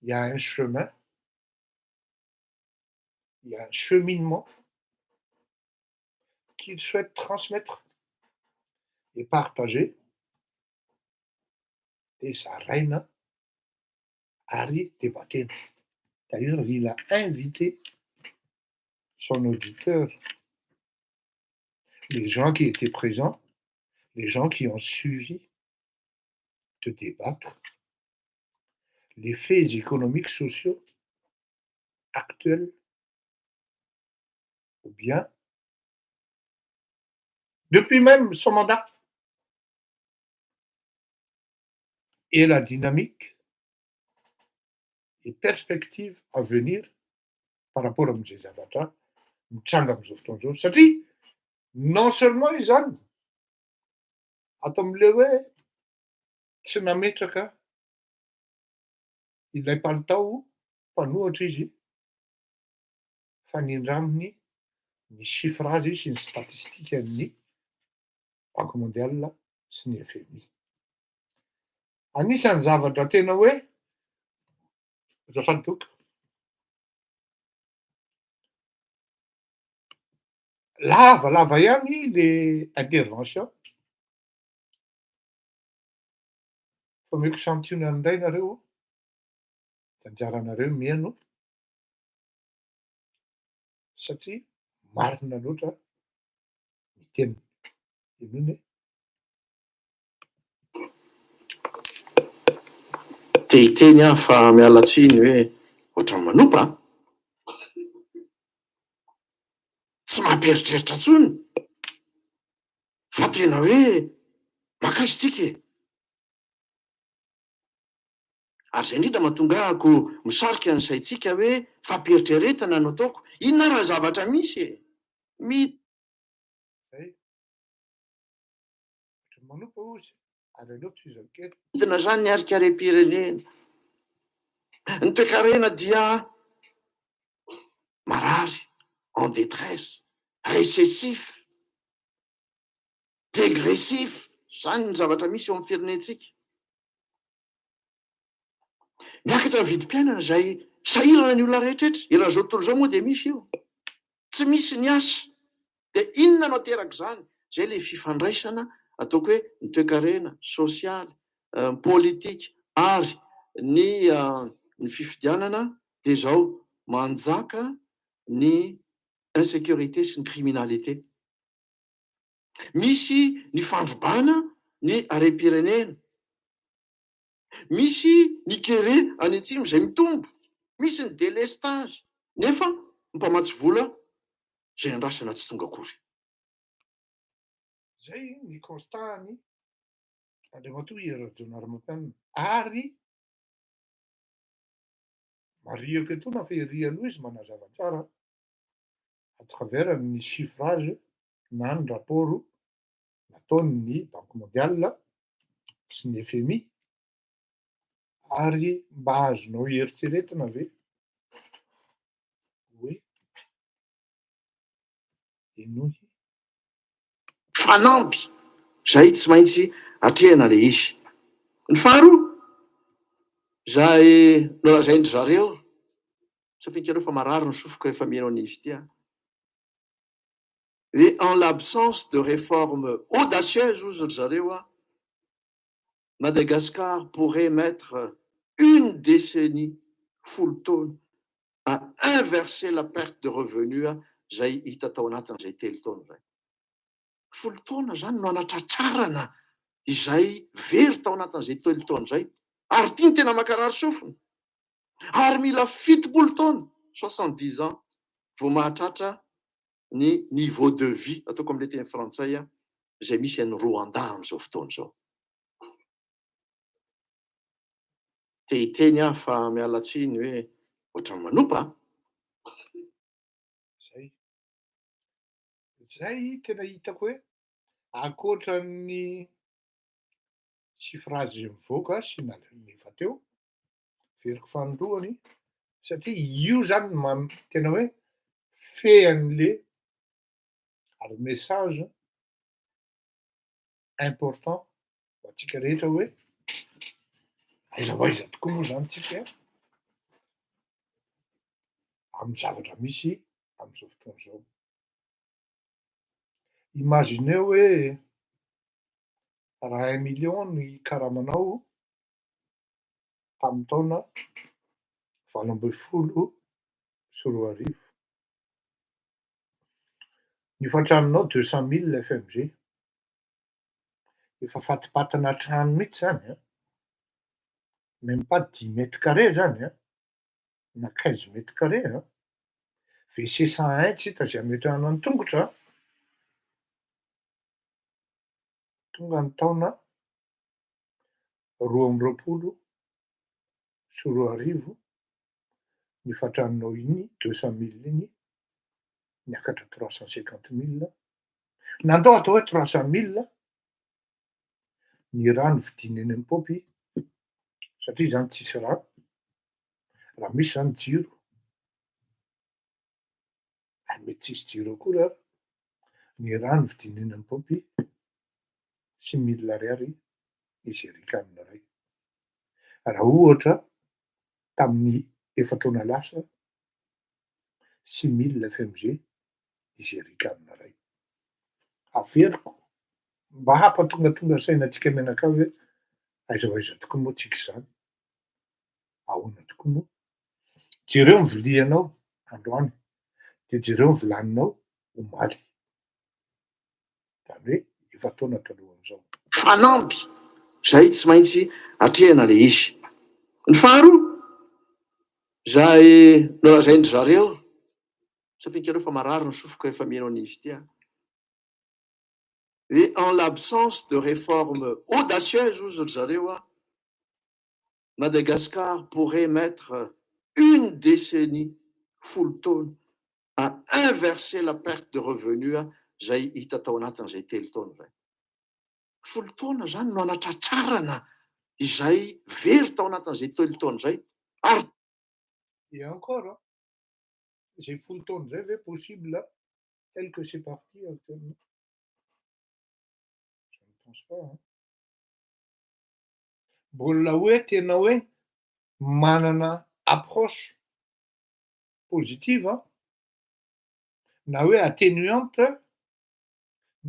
il y a un chemin, il y a un cheminement qu'il souhaite transmettre et partager de zaraina ary debatena. D'ailleurs, il a invité son auditeur, les gens qui étaient présents, les gens qui ont suivi, de débattre les faits économiques, sociaux actuels, ou bien depuis même son mandat, et la dynamique et perspectives à venir par rapport am'zay zavatra mitranga am'zao fotoana zao. Satria non seulement izany ato am'le hoe tsy nametraka ilay palitao mpanohatra izy fa nindraminy ny chiffrage sy ny statistikan'ny Banque mondiale sy ny FMI. Anisan'ny zavatra tena hoe azafady toka lavalava ihany le intervention fa meko santony an'indray nareo de anjaranareo mihaino satria marina loatra ny teny inony te hiteny aho fa miala tsiny hoe ohatrany manompa tsy mampieritreritra tsony fa tena hoe makaizitsika ary zay indrindra mahatonga ahako misarika ny saitsika hoe fampieritrretana no ataoko inona raha zavatra misy zay ohatrany manompa ozy ary aleo tozakely midina zany ny arikare-pirenena ny toekarena dia marary en détresse récessif dégressif zany ny zavatra misy eo amin'ny firenentsika miakatra ny vidim-piainana zay sahirana ny olona rehetrrehetra iraha zao tontolo zao moa de misy io tsy misy ny asa de inona no ateraka zany zay le fifandraisana ataoko hoe ny toekarena sosialy politika ary ny fifidianana de zao manjaka ny insécurité sy ny criminalité. Misy ny fandrobana ny arem-pirenena, misy ny kere any atsimo zay mitombo, misy ny délestage nefa mpamatsy vola zay andrasana tsy tonga akory. Zay ny constatny Andriamatoa Rajaonarimampianina ary mariako eto na fa ery aloha izy manazava tsara à travers ny chiffrage na ny rapport nataony Banque mondiale sy ny FMI ary mba azonao eritreretina ve hoe inohy fanampy zay tsy maintsy atrehana le izy. Ny faharoa zay nolazaindry zareo safikareo fa marary ny sofiko rehefa mihaino an'izy ity et en l'absence de réformes audacieuses ozy ry zareo Madagascar pourrait mettre une décennie folo taona à inverser la perte de revenus zay hita tao anatin'izay telo taona zay. Folo taona zany no anatratsarana izay very tao anatin'izay telo taona zay ary tia ny tena makarary sofina ary mila fitopolo taona 70 ans vao mahatratra ny niveau de vie ataoko am'le teny frantsay a zay misy an'ny Rwanda am'zao fotoana zao. Te hiteny aho fa miala tsiny hoe ohatrany manompa. Zay tena hitako hoe ankoatran'ny chiffrage mivoaka sy efa teo, veriko fanondroany, satria io zany tena hoe fean'le ary message important ho antsika rehetra hoe aiza ho aiza tokoa moa zany tsika am'zavatra misy am'zao fotoana zao. Imagineo hoe raha 1 million ny karamanao tamin'ny taona 2024. Ny hofa-tranonao 200 000 FMG. Efa fatipatana trano mihitsy zany même pas 10 mètres carrés zany na 15 mètres carrés WC 101 tsy hita zay ametrahana ny tongotra. Tonga ny taona 2024 ny hofa-tranonao iny 200 000 iny miakatra 350 000. Nandao atao hoe 300 000 ny rano vidiana eny am-paopy satria zany tsisy rano. Raha misy zany jiro, ary mety tsisy jiro akory ary, ny rano vidiana eny am-paopy 6 000 ariary izy erikanina ray. Raha ohatra tamin'ny efa taona lasa 6 000 FMG izy erikanina ray. Averiko mba hampatongatonga sainantsika menakavy hoe aiza ho aiza tokoa moa tsika izany, ahoana tokoa moa. Jereo ny vilianao androany, de jereo ny vilaninao omaly. Zany hoe efa taona talohan'izao. Fanampy zay tsy maintsy atrehana le izy. Ny faharoa zay nolazaindry zareo safikareo fa marary ny sofiko rehefa mihaino an'izy ity a. Et en l'absence de réformes audacieuses, ozy ry zareo a, Madagascar pourrait mettre une décennie folo taona à inverser la perte de revenus zay hita tao anatin'izay 3 taona zay. Folo taona zany no anatratrarana izay very tao anatin'izay 3 taona zay ary Et encore, zay folo taona zay ve possible tel que c'est parti actuellement? Je ne pense pas. Mbola hoe tena hoe manana approche positive na hoe atténuante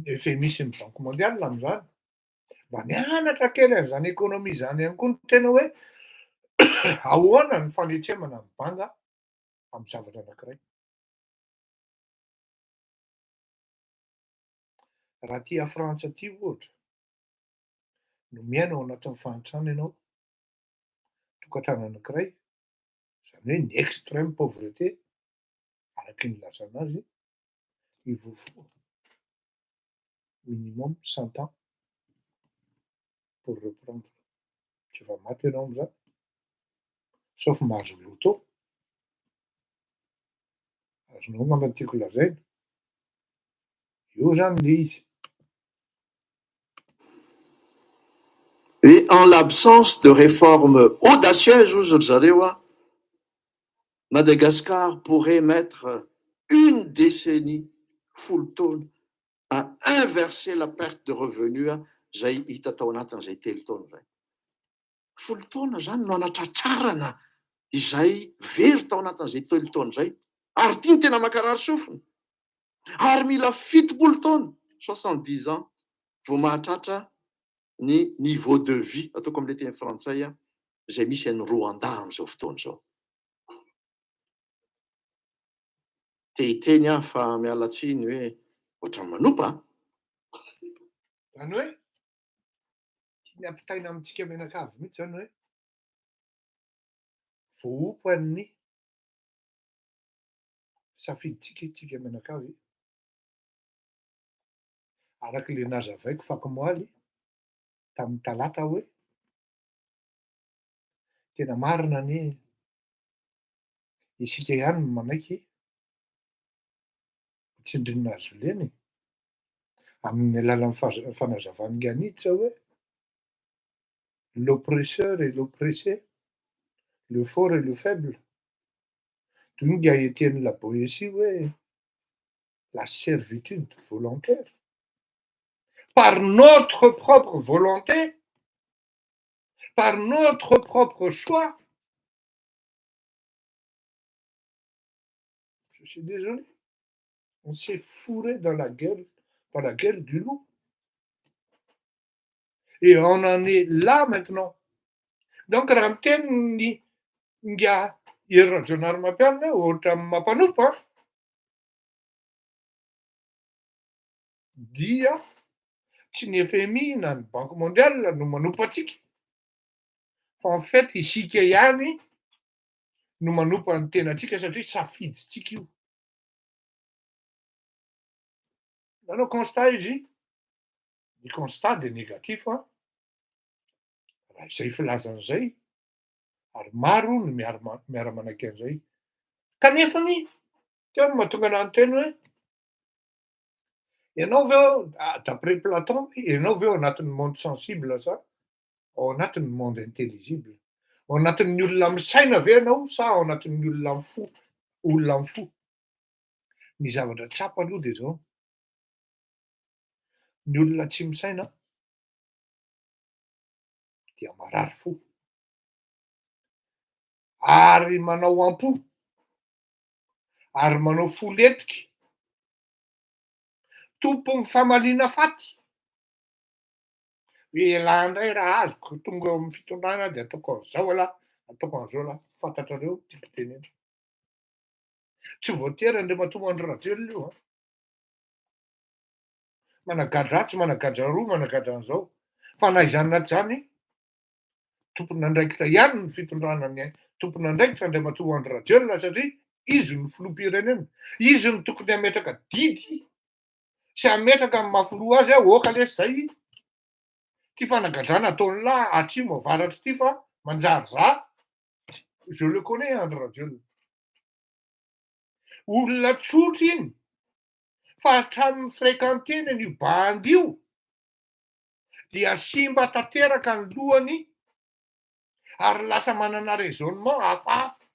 efa misy ny Banque mondiale am'zany. Mba nianatra kely zany économie zany ihany koa no tena hoe ahoana ny fanetsemana ny banga am'zavatra anankiray. Raha tia Frantsa ty ohatra, no miaina ao anatin'ny fahantrana ianao, tokantrano anankiray, zany hoe ny extrême pauvreté, araky ny ilazana azy, il vous faut minimum 100 ans pour reprendre. Tsy efa maty ianao am'zany, sauf mahazo loto. Azonao angamba ny tiako lazaina. Io zany le izy. Et en l'absence de réformes audacieuses, ozy ry zareo a, Madagascar pourrait mettre une décennie folo taona à inverser la perte de revenus zay hita tao anatin'izay 3 taona zay. Folo taona zany no anatratrarana izay very tao anatin'izay 3 taona zay ary tia ny tena makarary sofina. Ary mila 70 taona, 70 ans, vao mahatratra ny niveau de vie ataoko am'le teny frantsay zay misy an'ny Rwanda am'zao fotoana zao. Te hiteny aho fa miala tsiny hoe ohatrany manompa. Zany hoe tiany ampitaina amintsika menakavy mihitsy zany hoe voaompan'ny safiditsika menakavy Araka le nazavaiko fakomoaly tamin'ny talata hoe tena marina anie isika ihany no manaiky tsindrinina azo leny amin'ny alalan'ny fanazavana ganitsa hoe l'oppresseur et l'oppressé, le fort et le faible. Tonga etienne la Boétie hoe la servitude volontaire. Par notre propre volonté, par notre propre choix. Je suis désolé. On s'est fourré dans la gueule du loup. Et on en est là maintenant. Donc raha miteny ny nga herinadronarym-mampianina ohatra amin'ny mampanopo dia tsy ny FMI na ny Banque mondiale no manompo atsika. Fa en fait isika ihany no manompo ny tenatsika satria safiditsika io. Nanao constat izy, ny constat de négatif raha izay filazan'izay ary maro no miara-manaiky an'izay. Kanefany teo no mahatonga anahy niteny hoe ianao ve d'après Platon, ianao ve ao anatin'ny monde sensible sa ao anatin'ny monde intelligible? Ao anatin'ny olona misaina ve ianao sa ao anatin'ny olona mifo? Ny zavatra tsapa aloha de zao. Ny olona tsy misaina dia marary fo. Ary manao ampo, ary manao foletika, tompon'ny famaliana faty. Ialahy indray raha azoko tonga amin'ny fitondrana de ataoko an'izao alahy, ataoko an'izao lahy, fantatrareo tiako tenena. Tsy voatery Andriamatoa Andry Rajoelina io. Managadra atsy, managadra roa, managadra an'izao. Fa na izany na tsy izany, tompon'andraikitra ihany ny fitondranany tompon'andraikitra Andriamatoa Andry Rajoelina satria izy no filoham-pirenena. Izy no tokony hametraka didy sy hametraka amin'ny mahafiloha azy oka lesy zay ty fanagadrana ataony lahy atsimo avaratra ty fa manjary za. Je le connais Andry Rajoelina. Olona tsotra iny fa hatramin'ny fréquenteny an'io bandy io dia simba tanteraka ny lohany ary lasa manana raisonnement hafahafa.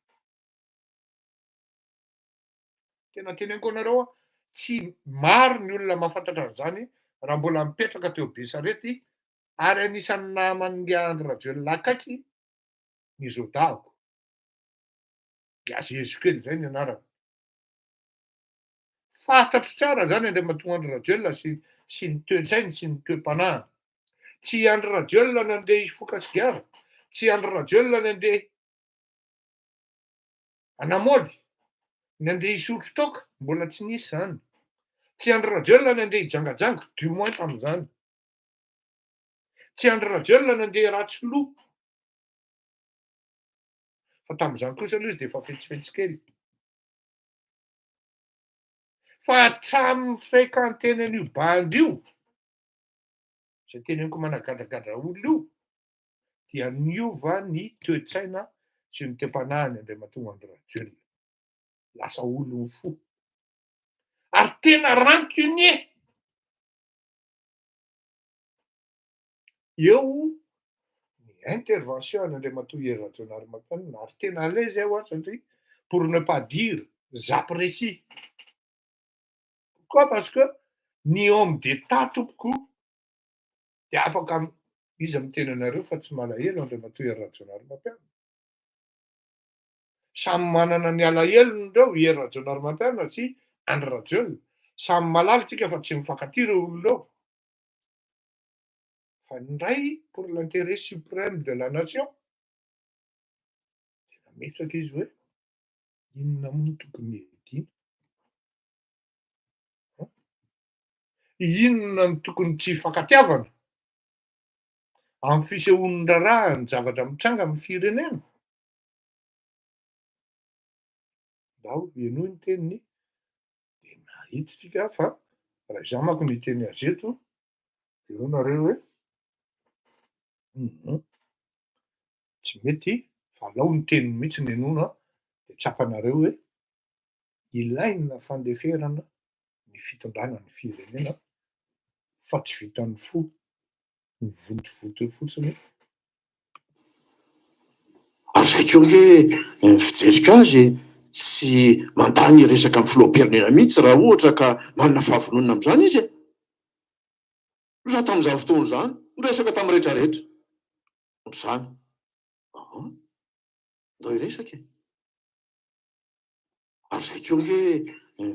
Tena teneniko anareo tsy maro ny olona mahafantatra an'izany raha mbola mipetraka teo Besarety ary anisan'ny naman'ny Andry Rajoelina akaiky ny Zodako. Gasy Ezekely zay ny anarany. Fantatro tsara zany Andriamatoa Andry Rajoelina sy ny toe-tsainy sy ny toe-panahy. Tsy Andry Rajoelina nandeha hifoka sigara, tsy Andry Rajoelina nandeha hanamôly, nandeha hisotro toaka, mbola tsy nisy zany. Tsy Andry Rajoelina nandeha hijangajanga, du moins tamin'izany. Tsy Andry Rajoelina nandeha ratsy loha. Fa tamin'izany kosa aloha izy de efa fetsifetsy kely. Fa hatramin'ny fréquenteny an'io bandy io, zay teneniko managadragadra olo io, dia niova ny toe-tsaina sy ny toe-panahiny Andriamatoa Andry Rajoelina. Lasa olo fo. Ary tena rancunier. Eo ny intervention an'Andriamatoa Hery Rajaonarimampianina ary tena à l'aise aho satria pour ne pas dire j'apprécie. Pourquoi? Parce que ny homme d'État tompoko de afaka izy miteny anareo fa tsy malahelo Andriamatoa Hery Rajaonarimampianina. Samy manana ny alahelo reo Hery Rajaonarimampianina sy Andry Rajoelina. Samy malala tsika fa tsy mifankatia reo olona reo. Fa ny iray pour l'intérêt suprême de la nation. Tena metraka izy hoe inona moa no tokony hedina? Inona no tokony tsy hifankatiavana amin'ny fisehoan'ny raharaha ny zavatra mitranga amin'ny firenena? Ndao ianoa ny teniny de mahita tsika fa raha izaho manko niteny azy eto de eo nareo hoe tsy mety fa alao ny teniny mihitsy ny enoana de tsapanareo hoe ilaina fandeferana ny fitondrana ny firenena fa tsy vitan'ny fo mivontovonto eo fotsiny. Ary zay keo nge fijerika azy sy mandany resaka amin'ny filoham-pirenena mihitsy raha ohatra ka manana fahavononana am'izany izy e. Raha tamin'izany fotoana izany miresaka tamin'ny rehetrarehetra zany ndao hiresaka e. Ary zay keo nge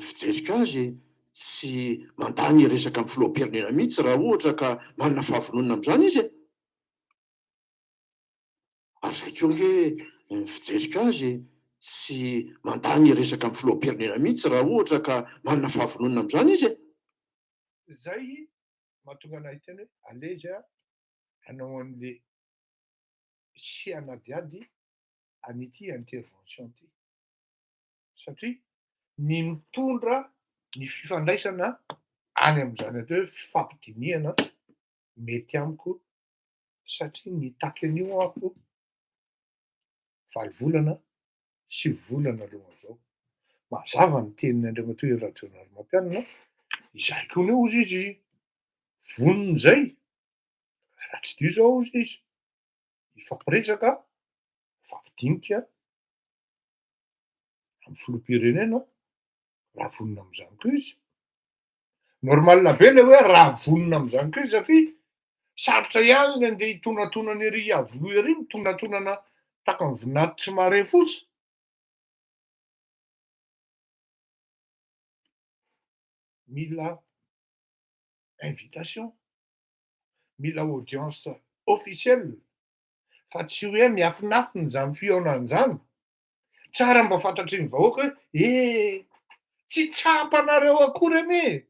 fijerika azy sy mandany resaka amin'ny filoham-pirenena mihitsy raha ohatra ka manana fahavononana am'izany izy e. Ary zay keo nge fijerika azy sy mandany resaka amin'ny filoham-pirenena mihitsy raha ohatra ka manana fahavononana am'izany izy e. Zay mahatonga anahy teny hoe alezy a hanao an'le sy hanadiady an'ity intervention ty satria ny mitondra ny fifandraisana any am'izany atao hoe fifampidiniana mety amiko satria nitaky an'io ako 8 volana 9 volana alohan'izao. Mazava ny tenin'ny Andriamatoa Rajoelina Romampianina izahay koa ne ozy izy vonony zay raha tsy dio zao ozy izy ifampiresaka ifampidinika amin'ny filoham-pirenena raha vonona am'izany koa izy. Normalina be le hoe raha vonona am'izany koa izy satria sarotra ihany ny andeha hitondratonany ery avoloha ery mitondratonana taka ny voninahitry mare fotsy. Mila invitation, mila audience officielle fa tsy hoe miafinafina zany fihaonan'izany. Tsara mba fantatry ny vahoaka hoe tsy tsapanareo akory anie.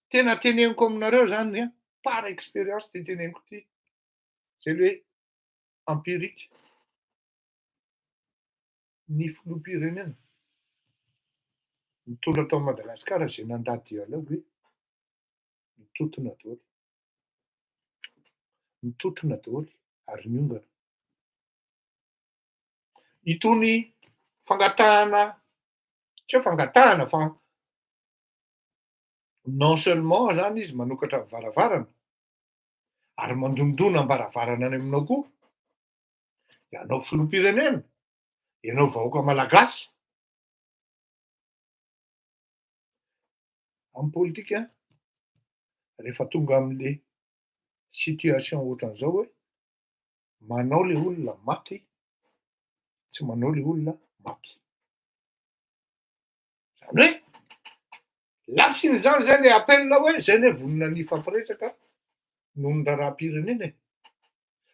Tena teneniko aminareo zany a par expérience ty teneniko ty. Zay le empirique. Ny filoham-pirenena mitondra tao Madagasikara zay nandady dialogue hoe mitotona daholo. Mitotona daholo ary miongana. Itony fangatahana, tsy hoe fangatahana fa non seulement zany izy manokatra ny varavarana ary mandondona am-baravarana any aminao koa, ianao filoham-pirenena, ianao vahoaka malagasy. Amin'ny politika rehefa tonga am'le situation ohatran'izao hoe manao le olona maty, tsy manao le olona maty. Zany hoe lafiny zany zay le appelina hoe zay ne vonona ny fampiresaka nohon'ny raharaham-pirenena e.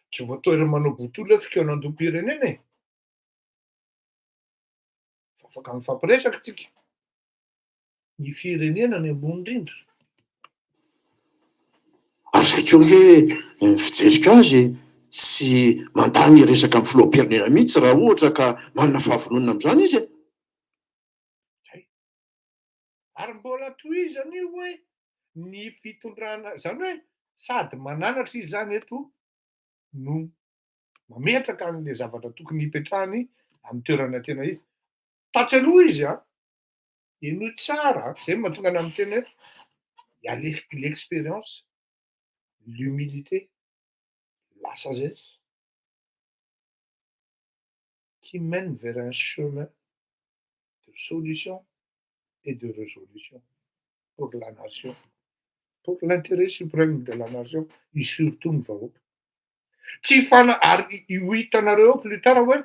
Tsy voatery manao botolo hoe fikaonan-dom-pirenena e. Fa afaka mifampiresaka tsika. Ny firenena ny ambony indrindra. Ary zay keo nge fijerika azy sy mandany resaka amin'ny filoham-pirenena mihitsy raha ohatra ka manana fahavononana am'izany izy e. Ary mbola tohizany io hoe ny fitondrana zany hoe sady mananatra izy zany eto no mametraka an'le zavatra tokony hipetrahany amin'ny toerana tena izy. Tatsy aloha izy a eno tsara zay mahatonga anahy miteny hoe il y a l'expérience, l'humilité, la sagesse qui mène vers un chemin de solution et de résolution pour la nation, pour l'intérêt suprême de la nation et surtout ny vahoaka. Tsy fana ary ho hitanareo plus tard hoe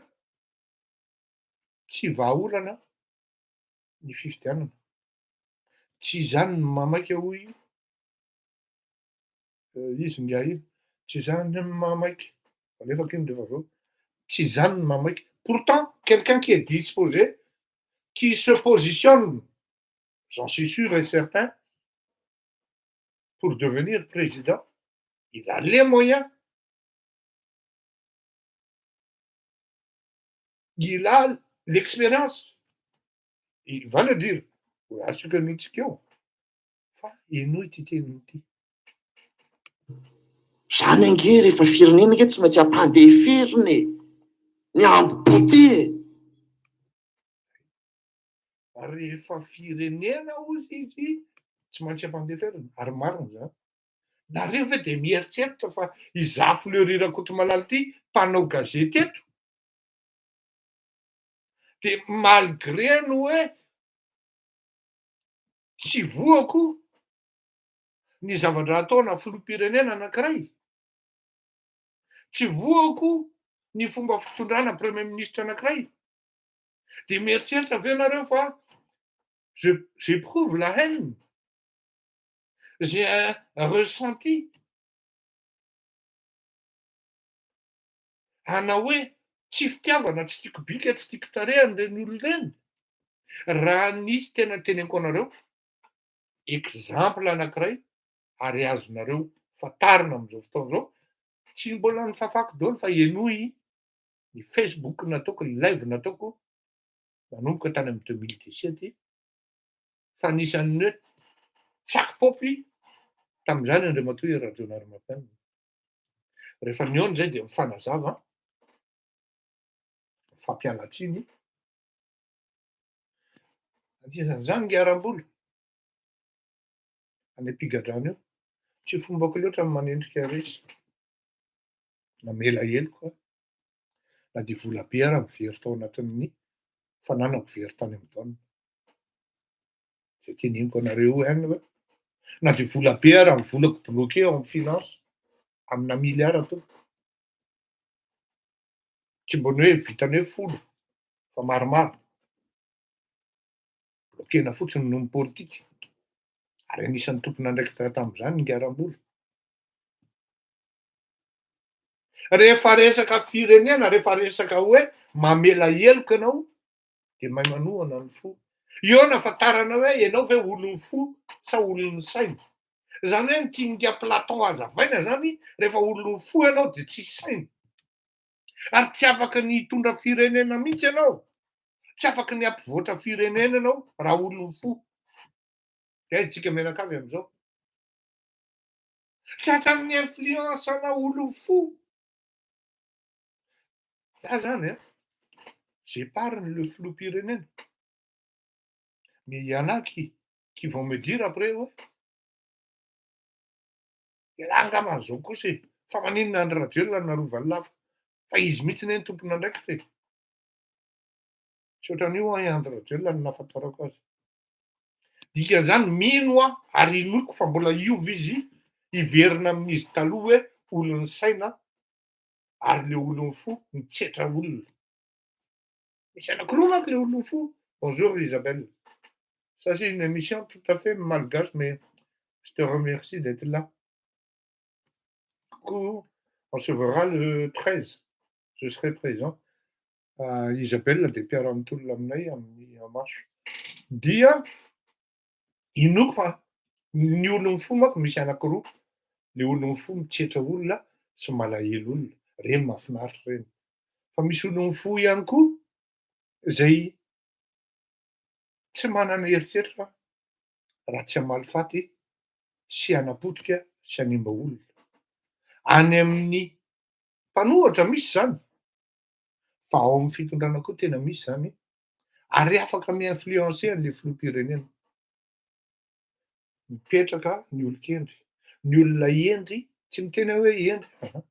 tsy vahaolana ny fifidianana. Tsy zany ny mamaika hoy izy ngia iny, tsy zany ny mamaika alefako iny rehefa aveo. Tsy zany ny mamaika. Pourtant quelqu'un qui est disposé, qui se positionne, j'en suis sûr et certain, pour devenir président, il a les moyens, il a l'expérience, il va le dire à ceux que nous tiquions. fa ino ity teniny ity. Zany ange rehefa firenena nge tsy maintsy ampandeferiny ny amboboty e. Rehefa firenena ozy izy tsy maintsy ampandeferina ary marina zany. Nareo ve de mieritreritra fa iza Fleury Rakotomalaly ity mpanao gazety eto de malgré ny hoe tsy voako ny zavatra ataona filoham-pirenena anankiray, tsy voako ny fomba fitondrana premier ministre anankiray, de mieritreritra ve nareo fa j'éprouve la haine, j'ai un ressenti ana hoe tsy fitiavana, tsy tiako bika, tsy tiako tarehany reny olona reny. Raha nisy tena teneniko anareo exemple anankiray ary azonareo fantarina amin'izao fotoana izao, tsy mbola nifafako daholo fa enoy ny Facebook nataoko, ny live nataoko manomboka tany amin'ny 2017 fa anisan'ny hoe tsaky-paopy tamin'izany Andriamatoa Rajaonary Mampinana. Rehefa nihaona zay de mifanazava, fampialatsiny, anisan'izany ngiaram-bola any am-pigadrana eo, tsy fombako loatra ny manendrika resy, namela heloko na de vola-be ara mivery tao anatin'ny fananako very tany amin'ny taonina. Zay teneniko anareo ihany hoe na de vola-be ara ny volako bloqué ao amin'ny finance amina miliara tompoko, tsy mbony hoe vitany hoe folo fa maromaro bloquena fotsiny noho ny politika ary anisan'ny tompon'andraikitra tamin'izany ngiaram-bola. Rehefa resaka firenena, rehefa resaka hoe mamela heloko ianao de mahay manohana ny fo. Eo no ahafantarana hoe ianao ve olony fo sa olony saina. Zany hoe nitinga Platon hazavaina zany rehefa olony fo ianao de tsisy saina, ary tsy afaka ny hitondra firenena mihitsy ianao, tsy afaka ny ampivoatra firenena ianao raha olony fo. De aiza tsika mianakavy am'izao? Tratran'ny influence ana olo fo. Za zany j'épargne le filoham-pirenena. Mais il y en a qui vont me dire après ouais. Raha angamba zao kosa e, fa maninona Andry Rajoelina narovany lafa fa izy mihitsy ny tompon'andraikitra e. Tsy ohatran'io Andry Rajoelina no nahafantarako azy. Dikan'izany mino ary inoiko fa mbola iova izy hiverina amin'izy taloha hoe olony saina ary le olony fo mitsetra olona. Misy anankiroa manko le olony fo. Bonjour Isabelle. Ça c'est une émission tout à fait malgache, mais je te remercie d'être là. On se verra le 13. Je serai présent. Isabelle de mpiara-mitolona aminay amin'ny marche. Dia inoiko fa ny olony fo manko misy anankiroa, le olony fo mitsetra olona sy malahelo olona, reny mahafinaritra reny. Fa misy olony fo ihany koa zay tsy manana eritreritra raha tsy hamalifaty sy hanapotika sy hanimba olona. Any amin'ny mpanohatra misy zany, fa ao amin'ny fitondrana koa tena misy zany, ary afaka mi-influencer an'le filoham-pirenena. Mipetraka ny olon-kendry, ny olona endry, tsy miteny hoe endry,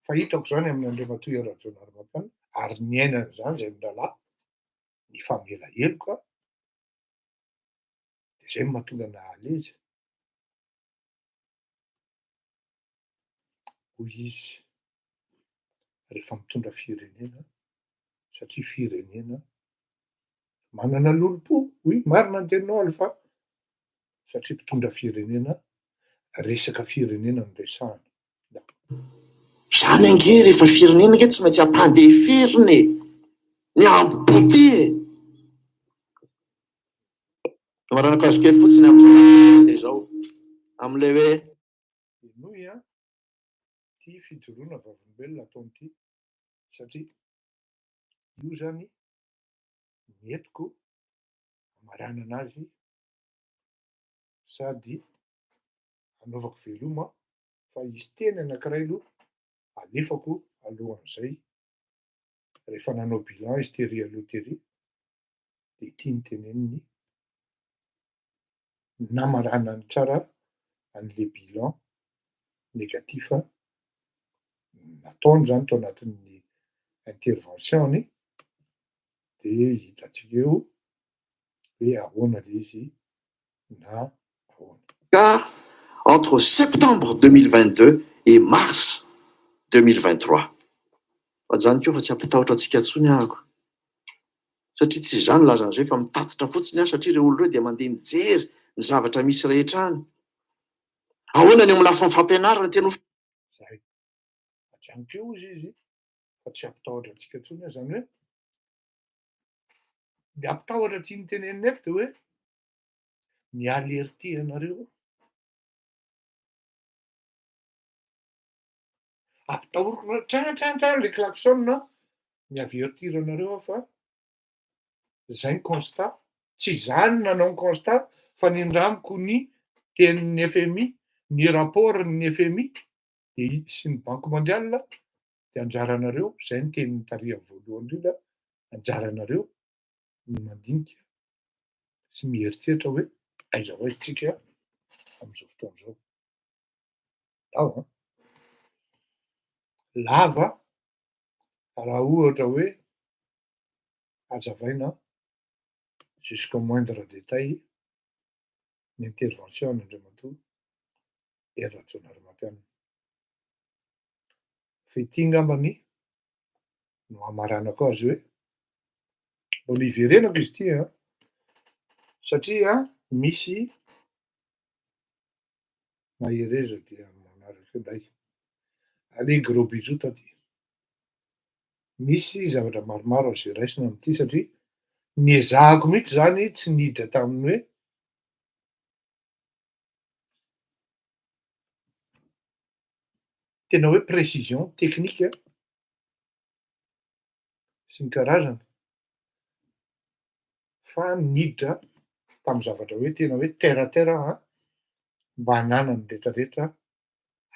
fa hitako zany amin'ny Andriamatoa Rajaonary Mampinana ary ny ainany zany zay nirahalahy, ny famela heloko de zay no mahatonga nahaly izy. Hoy izy rehefa mitondra firenena satria firenena manana lolo-po. Oui, marina ny teninao Alpha, satria mpitondra firenena resaka firenena no resahana. Zany ange rehefa firenena nge tsy maintsy ampandeferiny ny amboboty e. Maranakazo kely fotsiny amin'izao zao am'le hoe inoy ty fijoroana vavolombelona ataon'ity satria io zany netiko amarana anazy sady anaovako veloma fa izy teny anankiray aloha alefako alohan'izay rehefa nanao bilan izy tery aloha tery de tiany teneniny namaranany tsara an'le bilan négatif nataony zany tao anatin'ny intervention-ny de hitatsika eo hoe ahoana le izy na ahoana. Car entre septembre 2022 et mars 2023, zany keo fa tsy ampitahotra antsika ntsony ahako satria tsy zany lazan'izay fa mitatitra fotsiny aho satria re olo reo dia mandeha mijery ny zavatra misy rehetra any. Ahoana ny eo amin'ny lafiny fampianarana tena zay ajanoko eo izy fa tsy ampitahotra antsika ntsony aho zany hoe de ampitahotra tiany teneniny eto de hoe mialerty anareo ampitahoriko tran le klaxon miavertir anareo aho fa zay ny constat tsy zany nanao ny constat fa nindramiko ny tenin'ny FMI ny rapportny FMI de sy ny banque mondiale de anjaranareo zay ny tenin'ny taria voalohany indrindra anjaranareo ny mandinika sy mieritreritra hoe aiza ho aiza tsika am'izao fotoana zao ao lava raha ohatra hoe azavaina jusqu'au moindre détail ny intervention n'Andriamatoa ery Rajaonarimampianina fa ity ngambany no hamaranako azy hoe mbola iverenako izy ity satria misy mahereza dia manaraka indray allez gros bisous taty misy zavatra maromaro azo raisina am'ity satria niezahako mihitsy zany tsy niditra taminy hoe tena hoe précision technique sy ny karazana fa niditra tamy zavatra hoe tena hoe terre à terre mba hananany rehetrarehetra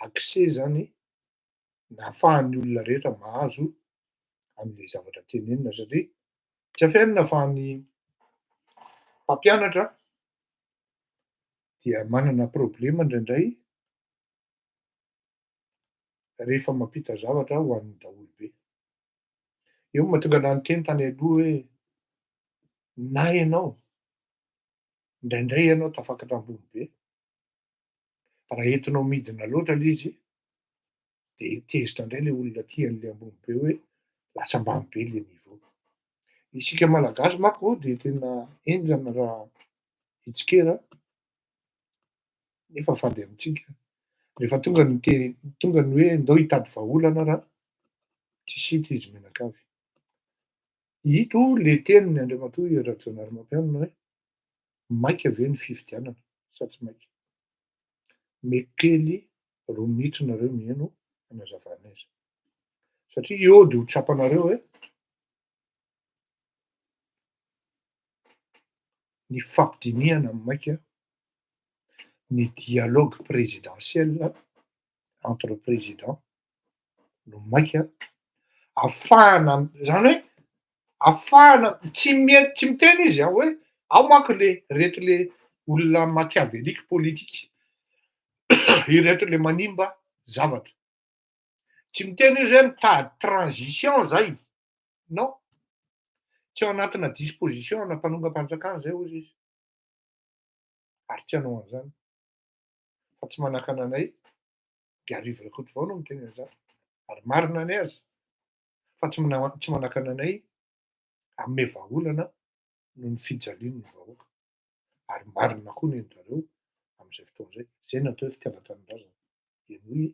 accès zany na ahafahan'ny olona rehetra mahazo an'le zavatra tenenina satria tsy afianina fa ny mpampianatra dia manana problema indraindray rehefa mampita zavatra ho an'ny daholobe eo mahatonga ana ny teny tany aloha hoe na ianao indraindray ianao tafakatra ambony be raha entinao midina loatra le izy de tezitra indray le olona tian'le ambony be hoe lasa ambany be le niveau isika malagasy manko de tena enjana raha itsikera nefa fady amintsika rehefa tonga ny hoe ndao hitady vahaolana raha tsy sita izy menakavy ito le teniny Andriamatoa ery Rajaonarimampianina hoe maika ve ny fifidianana sa tsy maika mekely roa minitra nareo mieno anazavana aiza satria eo de ho tsapanareo hoe ny fampidiniana amy maika ny dialogue présidentiel entre président no maika afahana zany hoe afahana tsy miteny izy hoe ao manko le reto le olona machiavélique politique ireto le manimba zavatra tsy miteny izy hoe mitady transition zay non tsy ao anatina disposition na mpanonga-panjakana zay ozy izy ary tsy hanao an'izany fa tsy manakana anay de arivo rakotry vao no miteny an'izany ary marina any azy fa tsy manakana anay ame vahaolana no ny fijaliany ny vahoaka ary marina koa ny zareo am'izay fotoana zay zay natao hoe fitiavan-tanindrazana enoy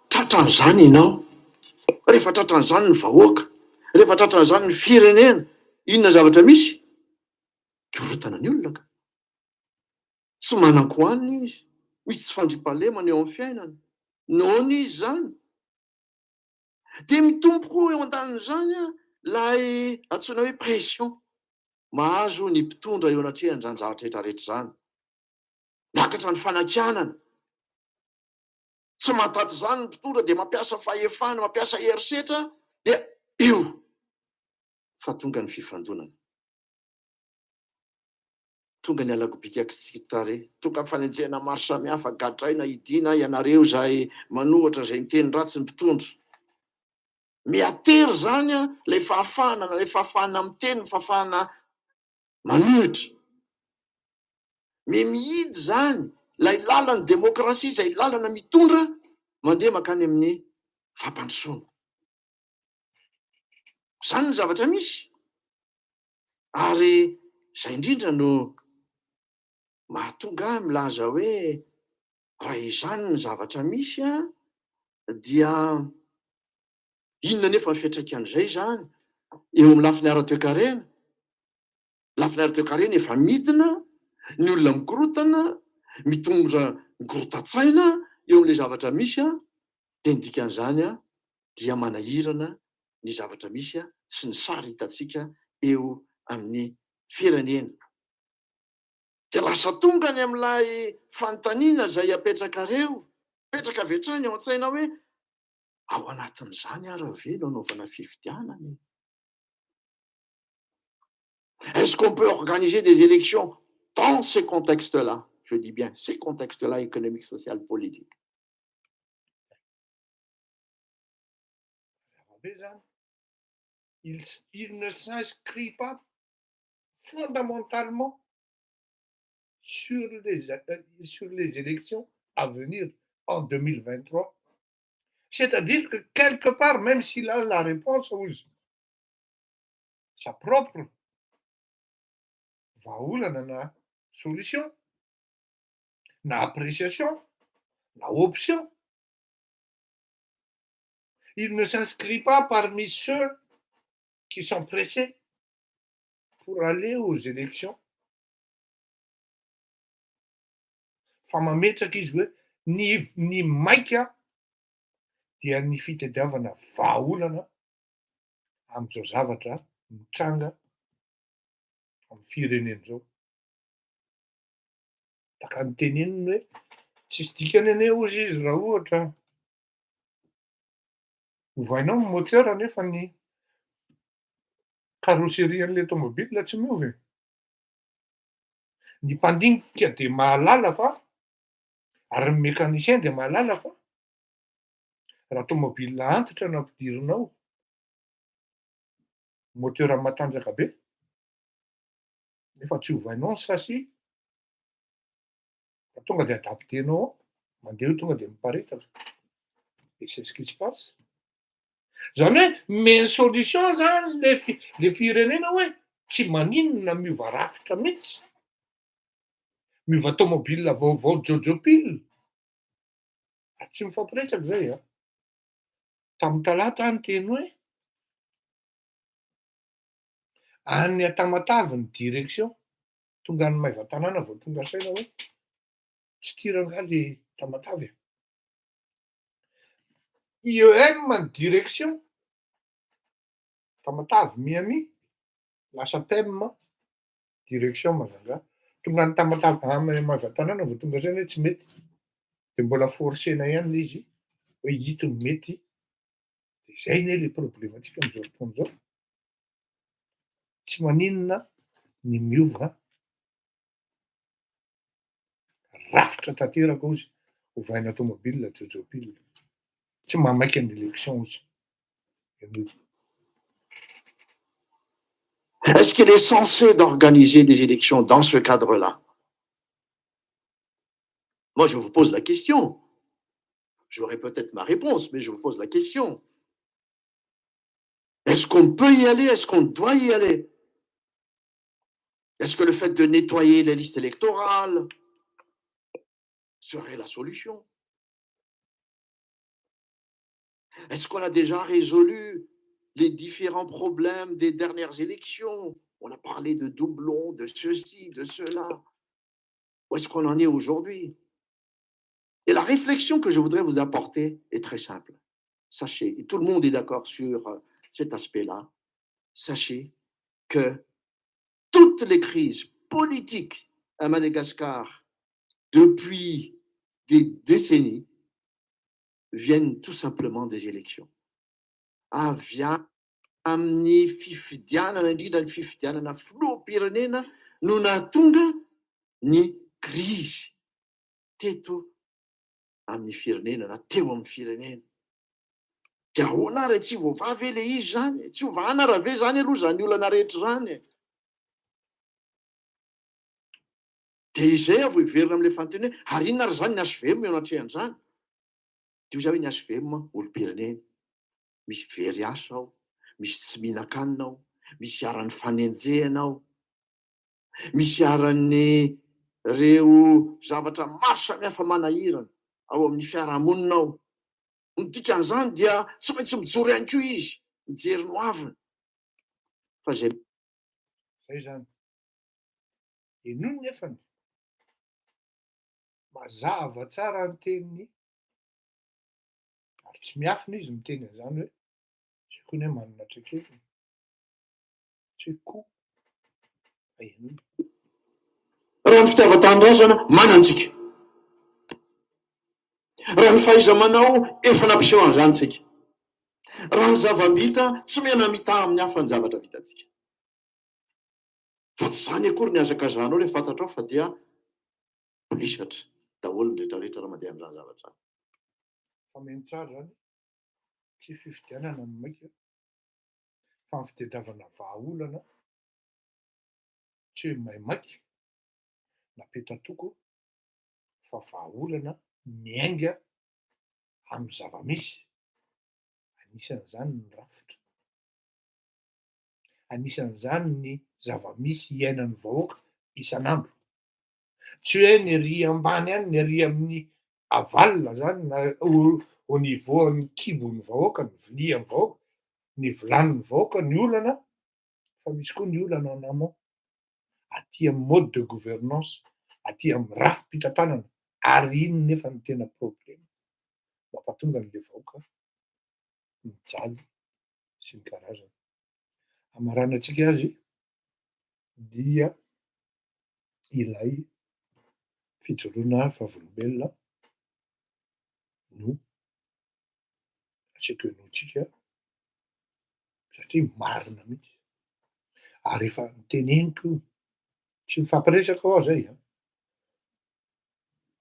tratran'izany ianao rehefa tratran'izany ny vahoaka rehefa tratran'izany ny firenena inona zavatra misy korotana ny olona ka tsy manako aniny izy misy tsy fandripahalemana eo amin'ny fiainana nony izy zany de mitombo koa eo an-danin'izany lay antsoina hoe pression mahazo ny mpitondra eo anatrehany zany zavatra rehetrarehetra zany. Miakatra ny fanakianana. Tsy mahataty zany ny mpitondra dia mampiasa fahefana, mampiasa herisetra, dia io fa tonga ny fifandonana. Tonga ny alagobika kisitare, tonga ny fanenjehana maro samihafa, gadraina, idina, ianareo zay manohatra zay niteny ratsy ny mpitondra. Miatery zany ilay fahafahana, ilay fahafahana miteny, fahafahana manohitra. Mihidy zany ilay lalany demokrasia, izay lalana mitondra, mandeha makany amin'ny fampandrosoana. Zany ny zavatra misy. Ary zay indrindra no mahatonga milaza hoe raha izany ny zavatra misy dia inona nefa ny fiantraikan'izay zany eo amin'ny lafiny ara-toe-karena. Lafiny ara-toe-karena efa midina, ny olona mikorotana, mitondra mikorotan-tsaina eo amin'ilay zavatra misy dia ny dikan'izany dia manahirana ny zavatra misy sy ny sary hitantsika eo amin'ny firenena. Dia lasa tonga ny amin'ilay fanontaniana izay apetrakareo, petraka avy hatrany ao an-tsaina hoe ao anatin'izany ary ve no anaovana fifidianana? Est-ce qu'on peut organiser des élections dans ces contextes-là? Je dis bien ces contextes-là économiques, sociaux, politiques. Il ne s'inscrit pas fondamentalement sur les élections à venir en 2023. C'est-à-dire que quelque part, même s'il a la réponse aussi, sa propre, na solution, na appréciation, na option, il ne s'inscrit pas parmi ceux qui sont pressés pour aller aux élections. Fa mametraka izy hoe ny maika dia ny fitadiavana vahaolana amin'izao zavatra mitranga amin'ny firenena izao. Taka ny teneniny hoe tsisy dikany anie ozy izy raha ohatra ovainao ny moteur nefa ny carrosserie an'ilay tomobile tsy miova. Ny mpandinika dia mahalala fa ary ny mécanicien dia mahalala fa raha tomobile antitra no ampidirinao, moteur matanjaka be, nefa tsy ovainao ny sasy, tonga dia adaptenao, mandeha tonga dia miparitaka. Et c'est ce qui se passe. Zany hoe meny solution zany le firenena hoe tsy maninona miova rafitra mihitsy. Miova tomobile vaovao jojo-pile. Tsy mifampiresaka zay. Tamin'ny talata ny teny hoe any Tamatavy ny direction, tonga ny maivan-tanàna vao tonga saina hoe tsy tiranga le Tamatavy. IEM ny direction, Tamatavy Miami, lasa PEM direction Mazanga. Tonga ny Tamatavy amin'ny maivan-tanàna vao tonga saina hoe tsy mety. Dia mbola forcena ihany le izy hoe hito ny mety. Dia zay ne le problématika amin'izao fotoana izao. Tsy maninona ny miova rafitra tanteraka ozy ovaina tomobile jojo-pile. Tsy mamaky ny élection ozy. Est-ce qu'il est censé d'organiser des élections dans ce cadre-là? Moi, je vous pose la question. J'aurai peut-être ma réponse, mais je vous pose la question. Est-ce qu'on peut y aller? Est-ce qu'on doit y aller? Est-ce que le fait de nettoyer les listes électorales serait la solution? Est-ce qu'on a déjà résolu les différents problèmes des dernières élections? On a parlé de doublons, de ceci, de cela. Où est-ce qu'on en est aujourd'hui? Et la réflexion que je voudrais vous apporter est très simple. Sachez, et tout le monde est d'accord sur cet aspect-là, sachez que toutes les crises politiques à Madagascar depuis des décennies viennent tout simplement des élections. Avy amin'ny fifidianana, indrindra ny fifidianana filoham-pirenena no nahatonga ny crise teto amin'ny firenena na teo amin'ny firenena. Dia ahoana raha tsy voavavy le izy zany, tsy ovahana raha ve zany aloha zany olana rehetra zany. Dia izay avo iverina amin'ilay fanonteniana ary inona ary zany ny HVM eo anatrehan'izany. Dia hoy hoe ny HVM olom-pirenena, misy very asa ao, misy tsy mihinan-kanina ao, misy aran'ny fanenjehana ao, misy aran'ny reo zavatra maro samihafa manahirana ao amin'ny fiarahamonina ao. Ny dikan'izany dia tsy maintsy mijoro ihany koa izy, mijery no avina. Fa zay zany. Enony nefany mazava tsara ny teniny ary tsy miafina izy miteny an'izany hoe zay koa ny hoe manana traikefa. Tsy koa. Enony. Raha ny fitiavan-tanindrazana manantsika. Raha ny fahaiza-manao efa nampiseho an'izany tsika. Raha ny zava-bita tsy mena mitaha amin'ny hafa ny zavatra vitantsika. Fa tsy zany akory ny hazakazanao rehefa fantatrao fa dia polisatra daholo ny rehetrarehetra raha mandeha amin'izany zavatra. Fa meno tsara zany. Tsy fifidianana ny maika. Fa ny fitadiavana vahaolana. Tsy hoe mahay maika na petatoko fa vahaolana miainga amin'ny zava-misy. Anisan'izany ny rafitra. Anisan'izany ny zava-misy iainan'ny vahoaka isan'andro. Tsy hoe ny ery ambany any, ny ery amin'ny avalina zany na au niveau amin'ny kibon'ny vahoaka, ny vilian'ny vahoaka, ny vilanin'ny vahoaka, ny olana, fa misy koa ny olana en amont. Aty amin'ny mode de gouvernance, aty amin'ny rafim-pitantanana. Ary iny nefa ny tena problema mampatonga an'ilay vahoaka mijaly sy ny karazany. Hamarana antsika azy dia ilay fijoroana vavolombelona no asiko enoantsika satria marina mihitsy. Ary efa niteneniko tsy mifampiresaka ao zay.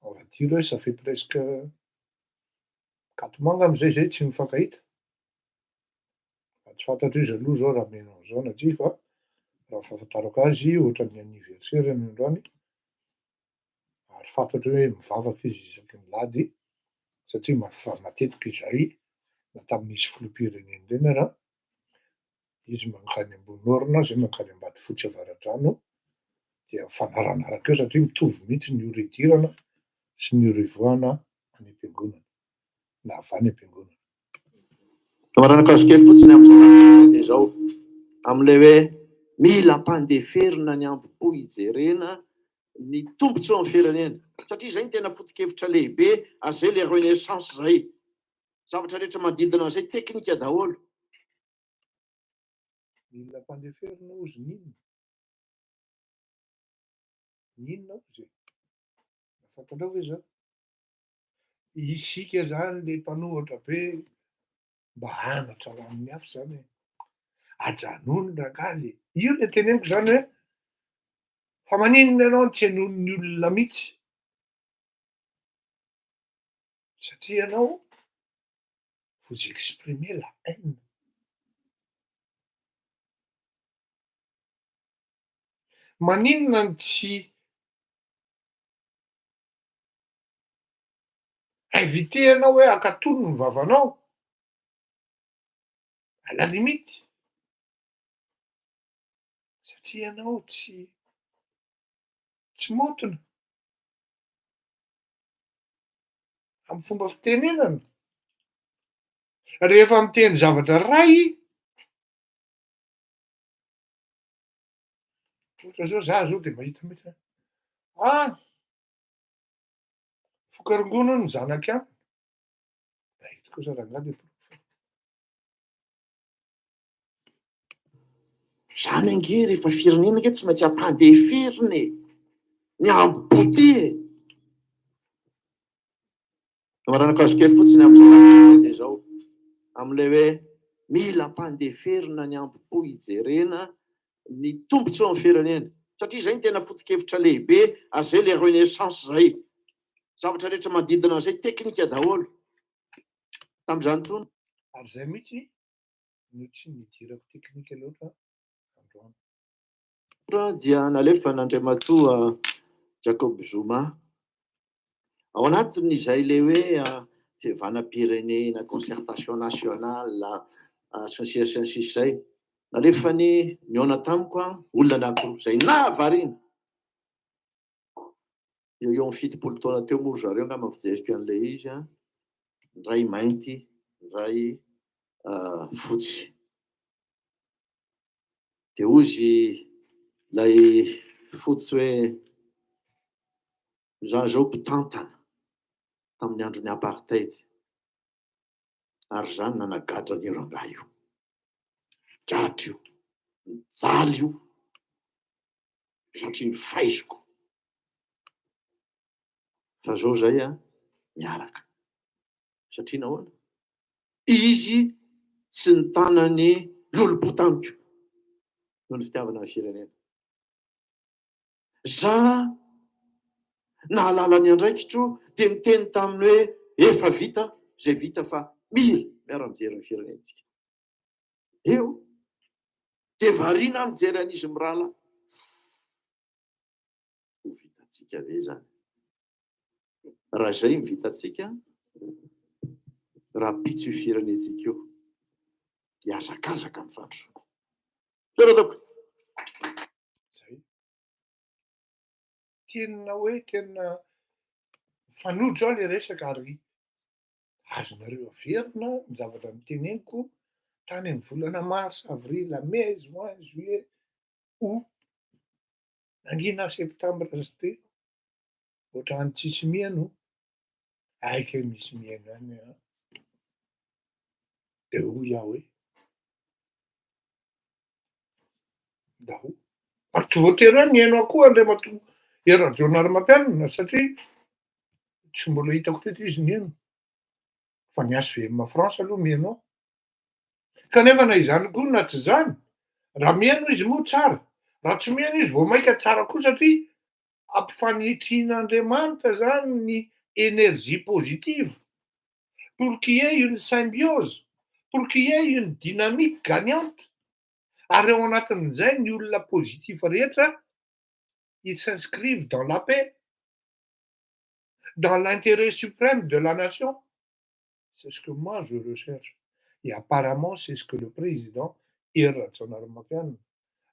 On va dire ça fait presque 4 mois am'izay tsy mifankahita. Tsy fantatro izy aloha zao raha meno an'izao na tsia fa raha fahafantarako azy ohatran'ny anniversaire ny androany. Ary fantatro hoe mivavaka izy isaky ny lady satria matetika izay na tamin'izy filoham-pirenena ireny raha izy mankany ambony orina, zay mankany ambady fotsy avaradrano dia mifanaranaraka eo satria mitovy mihitsy ny ora idirana sy ny ora ivoahana any am-piangonana na avy any am-piangonana. Kamaranakazo kely fotsiny amin'izao izao amin'ilay hoe mila mpandeferina ny ambopo hijerena ny tombotsoa amin'ny firenena. Satria izay ny tena foto-kevitra lehibe ary zay le renaissance zay. Zavatra rehetra manodidina an'izay teknika daholo. Mila mpandeferina ozy n'inona? N'inona ozy? Fantatrao ve zany? Isika zany le mpanohatra be mba hanatra ho amin'ny hafa zany hoe ajanony rangaly. Io le teneniko zany hoe fa maninona ianao tsy hanon'ny olona mihitsy. Satria ianao vous exprimez la haine. Maninona ny tsy invité anao hoe akatono ny vavanao? À la limite. Satria ianao tsy motona amin'ny fomba fitenenana. Rehefa miteny zavatra ray, ohatra zao za zao dia mahita mety fokarongoana ny zanaka aminy. Da hitako za rangaly. Zany ange rehefa firenena ange tsy maintsy ampandeferiny ny ambote. Maranakazo kely fotsiny amin'izao dia zao amin'ilay hoe mila ampandeferina ny ambopo hijerena ny tombotsoa amin'ny firenena. Satria zay ny tena foto-kevitra lehibe azay le renaissance zay. Zavatra rehetra manodidina an'izay teknika daholo. Tamin'izany toana. Ary zay mihitsy no tsy nidirako teknika loatra androany. Dia nalefa n'Andriamatoa Jacob Zuma ao anatin'izay le hoe fihavanam-pirenena, concertation nationale, sy zay. Nalefany niona tamiko olona anankiroa zay nahavariana. Eo amin'ny 70 taona teo moa zareo angamba fijeriko an'ilay izy, ny ray mainty, ny ray fotsy. Dia ozy lay fotsy hoe za zao mpitantana tamin'ny andron'ny apartheid. Ary zany nanagadra ny rangahy io. Gadra io, mijaly io, satria faiziko. Fa zao zay miaraka. Satria nahoana? Izy tsy nitanany lolo-potamiko noho ny fitiavana ny firenena. Za nahalala ny andraikitro dia miteny taminy hoe efa vita, zay vita fa mila miara-mijery ny firenentsika. Eo, dia variana mijery an'izy mirala. Ho vitatsika ve zany? Raha zay mivitatsika, raha pitso io firenentsika io, hiazakazaka amin'ny fandrosoana. Zay. Tena fanojo zao le resaka ary azonareo averina ny zavatra niteneniko tany amin'ny volana mars, avril, mai, juin, juillet, août, nangina septembre zay. Ohatrany tsisy mihaino. Aika misy mihaino any dia hoy iaho hoe daho. Ary tsy voatery hoe mihaino akoho Andriamatoa Rajoelina Romampianina satria tsy mbola hitako teto izy mihaino. Fa ny HVM France aloha mihaino. Kanefa na izany koa na tsy izany, raha mihaino izy moa tsara. Raha tsy mihaino izy vao maika tsara koa satria ampifanitrian'Andriamanitra zany ny énergie positive pour qu'il y ait une symbiose, pour qu'il y ait une dynamique gagnante. Ary ao anatin'izay ny olona positif rehetra, ils s'inscrivent dans la paix, dans l'intérêt suprême de la nation. C'est ce que moi je recherche. Et apparemment, c'est ce que le président Rajoelina Romampianina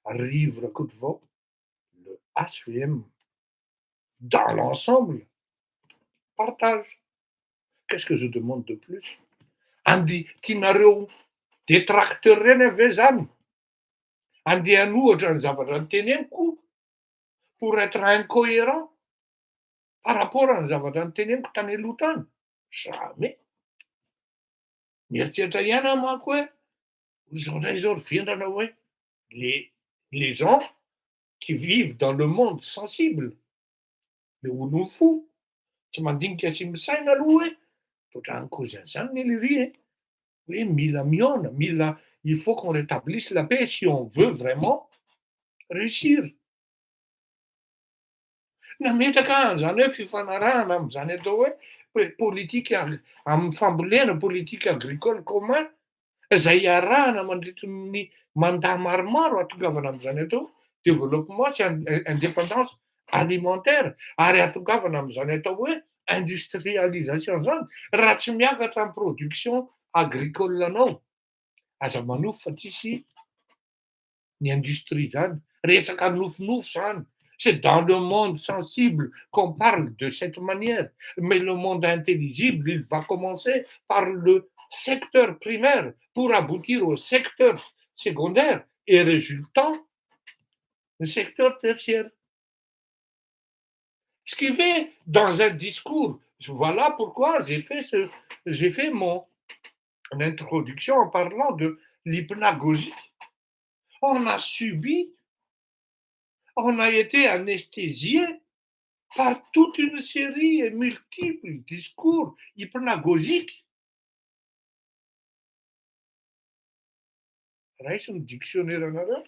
arrive à le HVM dans l'ensemble partage. Qu'est-ce que je demande de plus? Andi tianareo détracteur reny ave zany. Andeha anohatra ny zavatra niteneniko pour être incohérent par rapport à ny zavatra niteneniko tany aloha tany. Jamais. Mieritreritra ihany manko hoe zao ndray zao rivendrana hoe les gens qui vivent dans le monde sensible, le olo fo, tsy mandinika sy misaina aloha hoe toetrany kozan'izany Neillery hoe mila miona, il faut qu'on rétablisse la paix si on veut vraiment réussir. Nametraka an'izany hoe fifanarahana amin'izany atao hoe politika amin'ny fambolena politique agricole commun izay arahana mandritra ny mandat maromaro atongavana amin'izany atao développement sy indépendance alimentaire ary atongavana amin'izany atao hoe industrialisation zany raha tsy miakatra amin'ny production agricole anao aza manofo fa tsisy ny industrie zany resaka nofinofo zany. C'est dans le monde sensible qu'on parle de cette manière. Mais le monde intelligible, il va commencer par le secteur primaire pour aboutir au secteur secondaire et résultant, le secteur tertiaire. Ce qui fait dans un discours, voilà pourquoi j'ai fait mon introduction en parlant de l'hypnagogie. On a subi, on a été anesthésié par toute une série et multiples discours hypnagogiques. Raisy ny dictionnaire anareo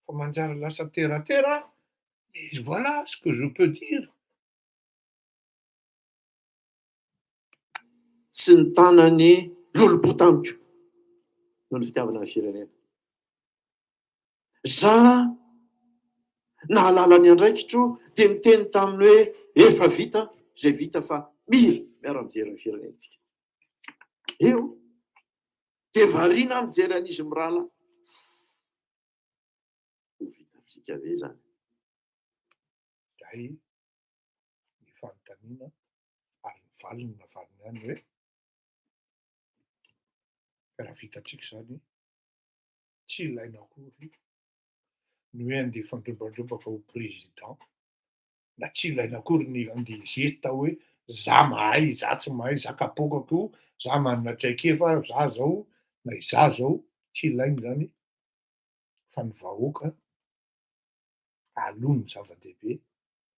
fa manjary lasa terre-terre, et voilà ce que je peux dire. Tsy ny tanany lolo-botamiko noho ny fitiavana ny firenena. Za nahalala ny andraikitro dia miteny taminy hoe efa vita zay vita fa mila miara-mijery ny firenentsika. Eo dia variana mijery an'izy mirala. Ho vitantsika ve zany? Zay ny fanontaniana ary ny valiny navaliny ihany hoe raha vitantsika zany tsy ilaina akory ny hoe andeha fandrombandrombaka ho président, na tsy ilaina akory ny andeha hizeta hoe za mahay, za tsy mahay, za kapokako, za manana traikefa, za zao na iza zao, tsy ilainy zany fa ny vahoaka aloha ny zava-dehibe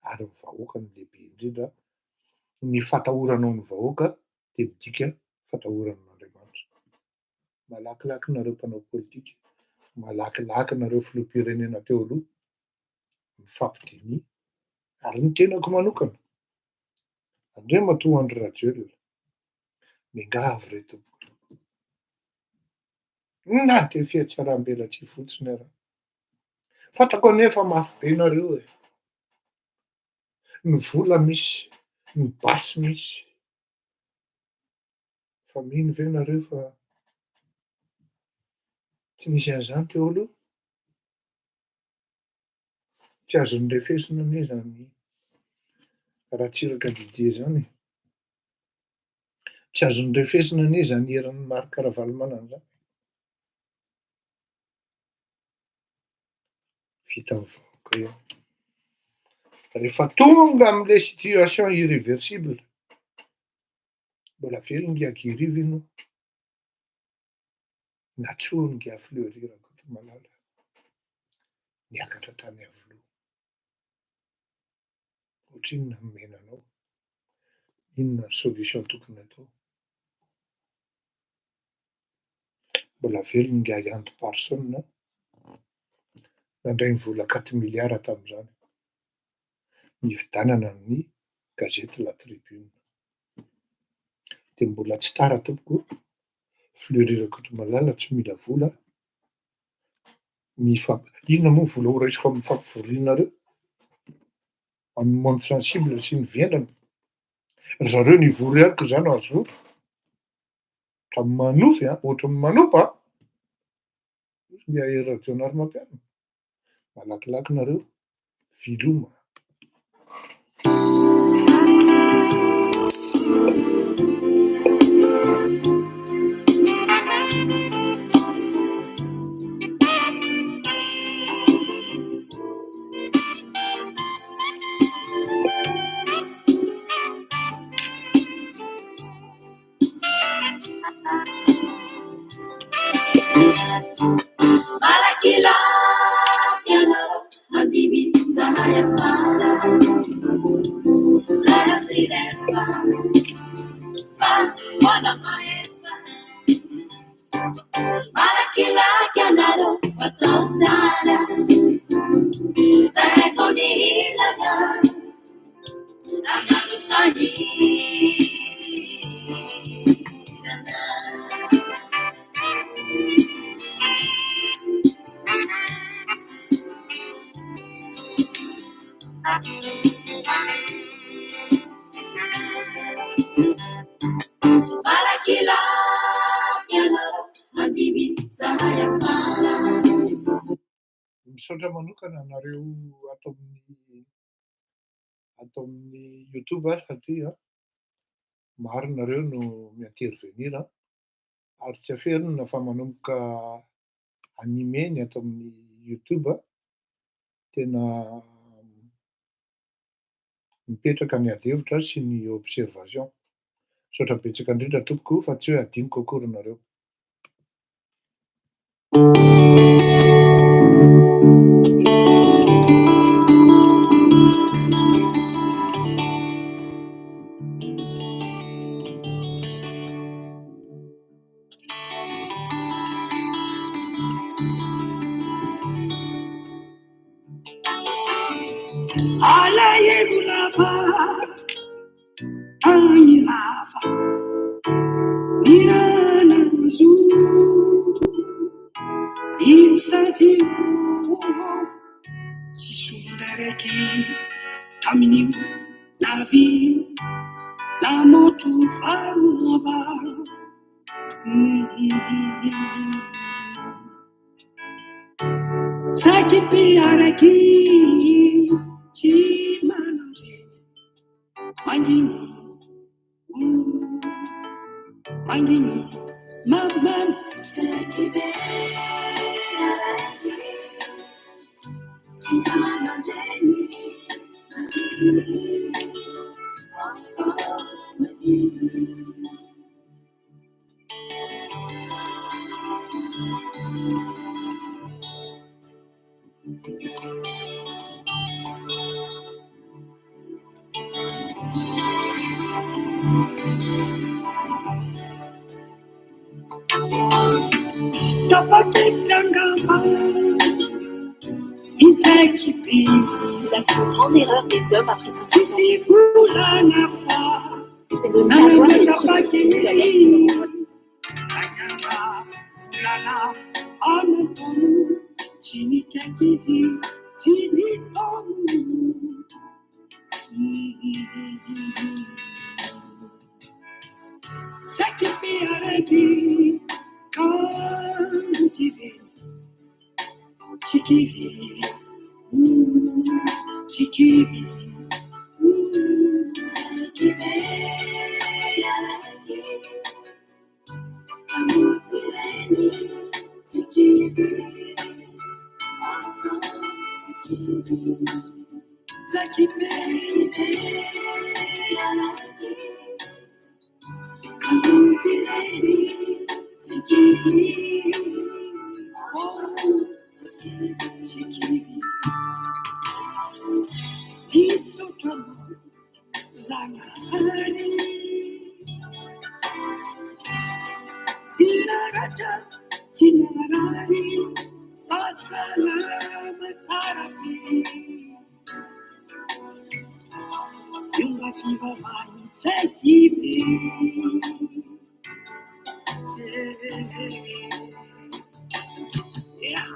ary ny vahoaka ny lehibe indrindra. Ny fatahoranao ny vahoaka dia midika fatahoran'Andriamanitra. Malakilaky nareo mpanao politika, malakilaky nareo filoham-pirenena teo aloha mifampidiny ary ny tenako manokana Andreo matoa Andry Rajoelina miangavy reto na dia fiatsaram-belatsy fotsiny ary fantako anefa mafy be nareo e, ny vola misy, ny basy misy, fa mino ve nareo fa tsy nisy an'izany teo aloha? Tsy azony refesina anie zany Ratsiraka Didier zany, tsy azony refesina anie zany herin'ny Marc Ravalomanana zany. Vita amin'ny vahoaka io. Rehefa tonga amin'ilay situation irréversible, mbola velongy Guérivino natsongy Fleury Rakotomalala niakatra tany Avoloha. Ohatra inona no menanao? Inona ny solution tokony atao? Mbola velongy Ayando Parsons nandray ny vola 4 milliards tamin'izany, nividanana ny gazety La Tribune. Dia mbola tsy tara tompoko, Fleury Rakotomalala tsy mila vola, inona moa vola horaisiko amin'ny fampivorianareo? Amin'ny monde sensible sy ny vendrana. Ry zareo nivory ihany koa zany azo vola. Ohatran'ny manofy ohatran'ny manopa miahery Rajonary mampianina. Malakilaky nareo viloma. Malakilaky ianareo andimy zahay afara, zahay tsy refa fa mbola mahefa. Malakilaky ianareo fatao tara, zahay koa ny hilana nagnano sahirana. Malakilaky ianareo andimy zahay afara. Misaotra manokana nareo ato amin'ny YouTube satria maro nareo no mi-intervenir ary tsy aferina fa manomboka animé ny ato amin'ny YouTube tena mipetraka ny ady-hevitra sy ny observation. Misaotra betsaka indrindra tompoko fa tsy hoe adinoko akory nareo. elo lava tany lava mirana zo io sazio tsy sola raiky tamin'io navio namoto vava sakipe araiky tsy manandreny manginy manginy mavomavo sakipe araiky tsy manandreny tapakitangamba intsaikipe. La plus grande erreur des hommes après 50 ans, tsisy volana fa c'est de ne pas voir les tapaki protections de la guerre. kanyanga volana anatono tsy nikaiky izy tsy nitono sakipe araiky kambotireny tsikivy tsikivy sakipe araiky kambotireny tsikivy sakipe araiky kambotireny tsikivy tsikivy isotrono zanahary tinaratra tinarary fasalama tsarabe yonga fivavahany tsaikibe yeah.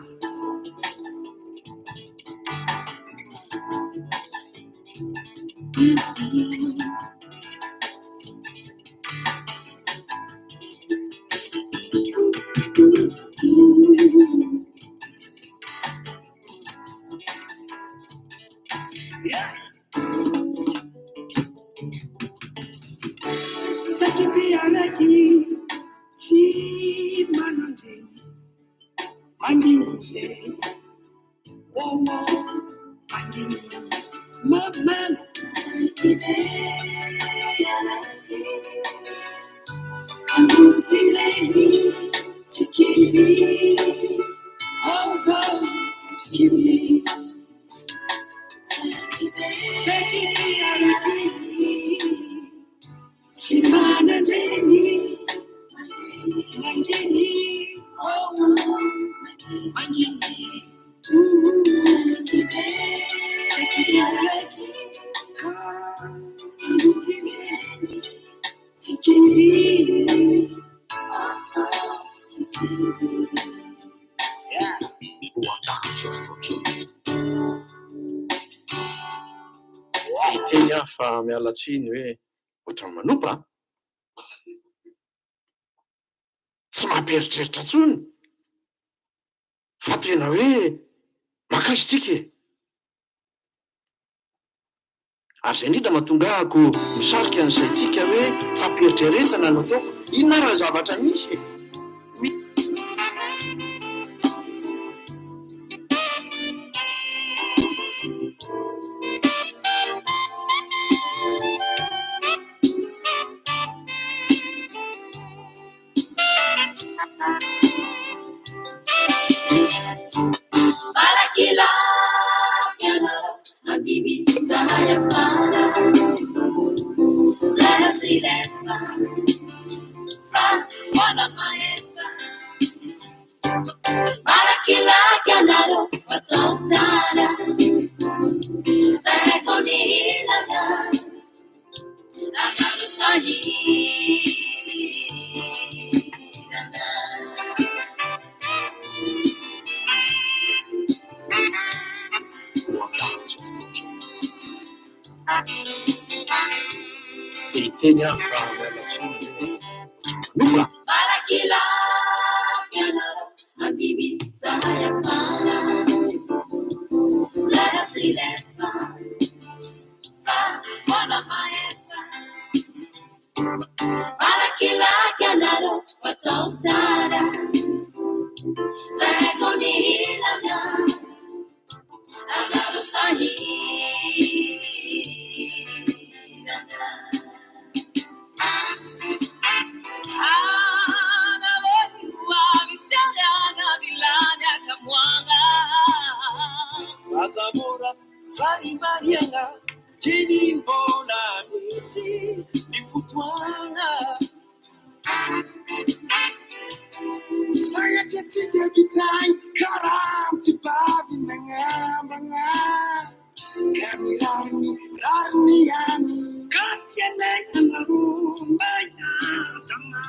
Sakipe araiky tsy manandreny manginy ze manginy mamano sakipe araiky kambotireny tsikivy tsikivy sakipe araiky tsy manandreny manginy manginy sakipe araiky kambotireny tsikivy iteny aho fa mialatsiny hoe ohatrany manompa tsy mampieritreritra tsony fa tena hoe makaisitsika ary zay indrindra mahatonga ahako misarika an'izay tsika hoe fampieritrerentana no ataoko inona raha zavatra misy Sa, buona Iteny hafa mialatsiny nomba Malakilaky anareo andimy zahay afara zahay tsy lefa fa mbola mahefa malakilaky anareo fatao tara zahay koa mihilana anareo sahirana Fazamora farimarianga teny mbola misy ny fotoana sayatria tsy dia mitay karaha tsy bavy nagnambagna ka mirariny rariny any ka tianay anaromba yatama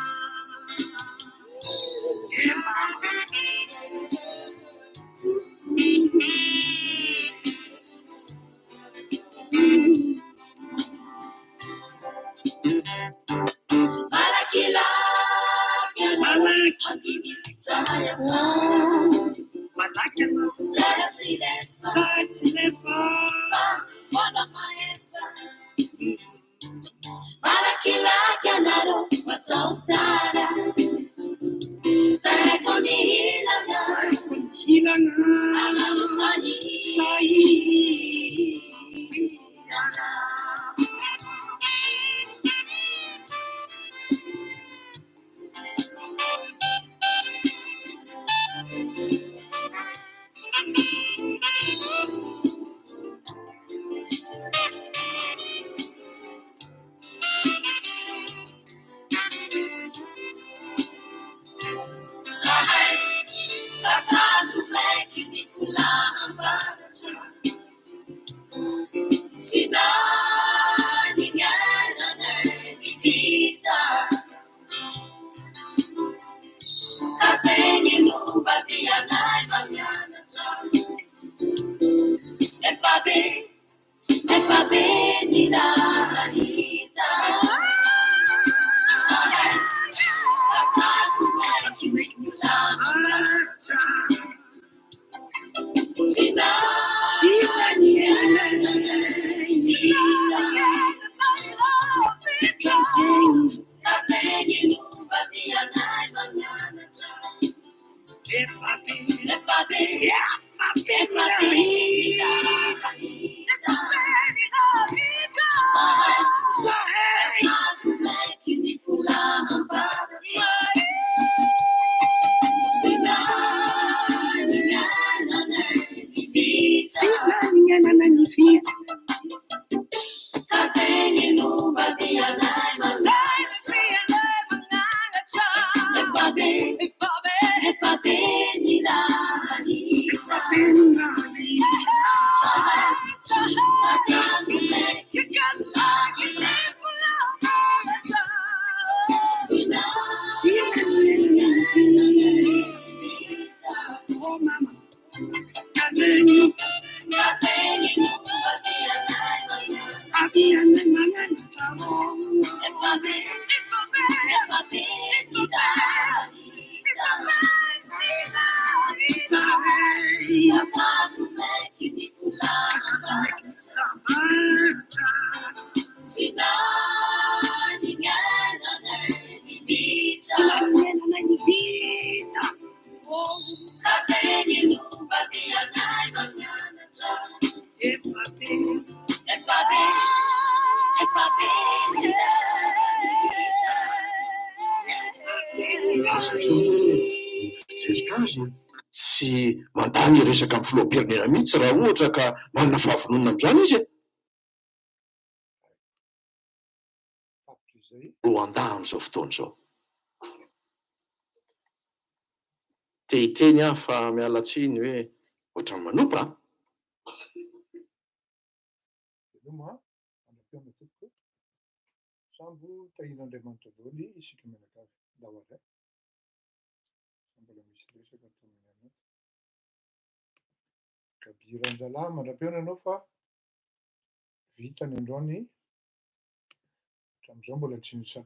sy mandany resaka amin'ny filohampirenena mihitsy raha ohatra ka manana fahavononana am'izany izy ro anda am'izao fotoana izao te hiteny aho fa mialatsiny hoe ohatrany manompa sambo tahin'Andriamanitra daholo isika mianakavy daholo e. Mbola misy resaka ataon'ny anaty. Kabiran-jalà mandram-peona ianao fa vita ny androany. Hatramin'izao mbola tsy nisakafo.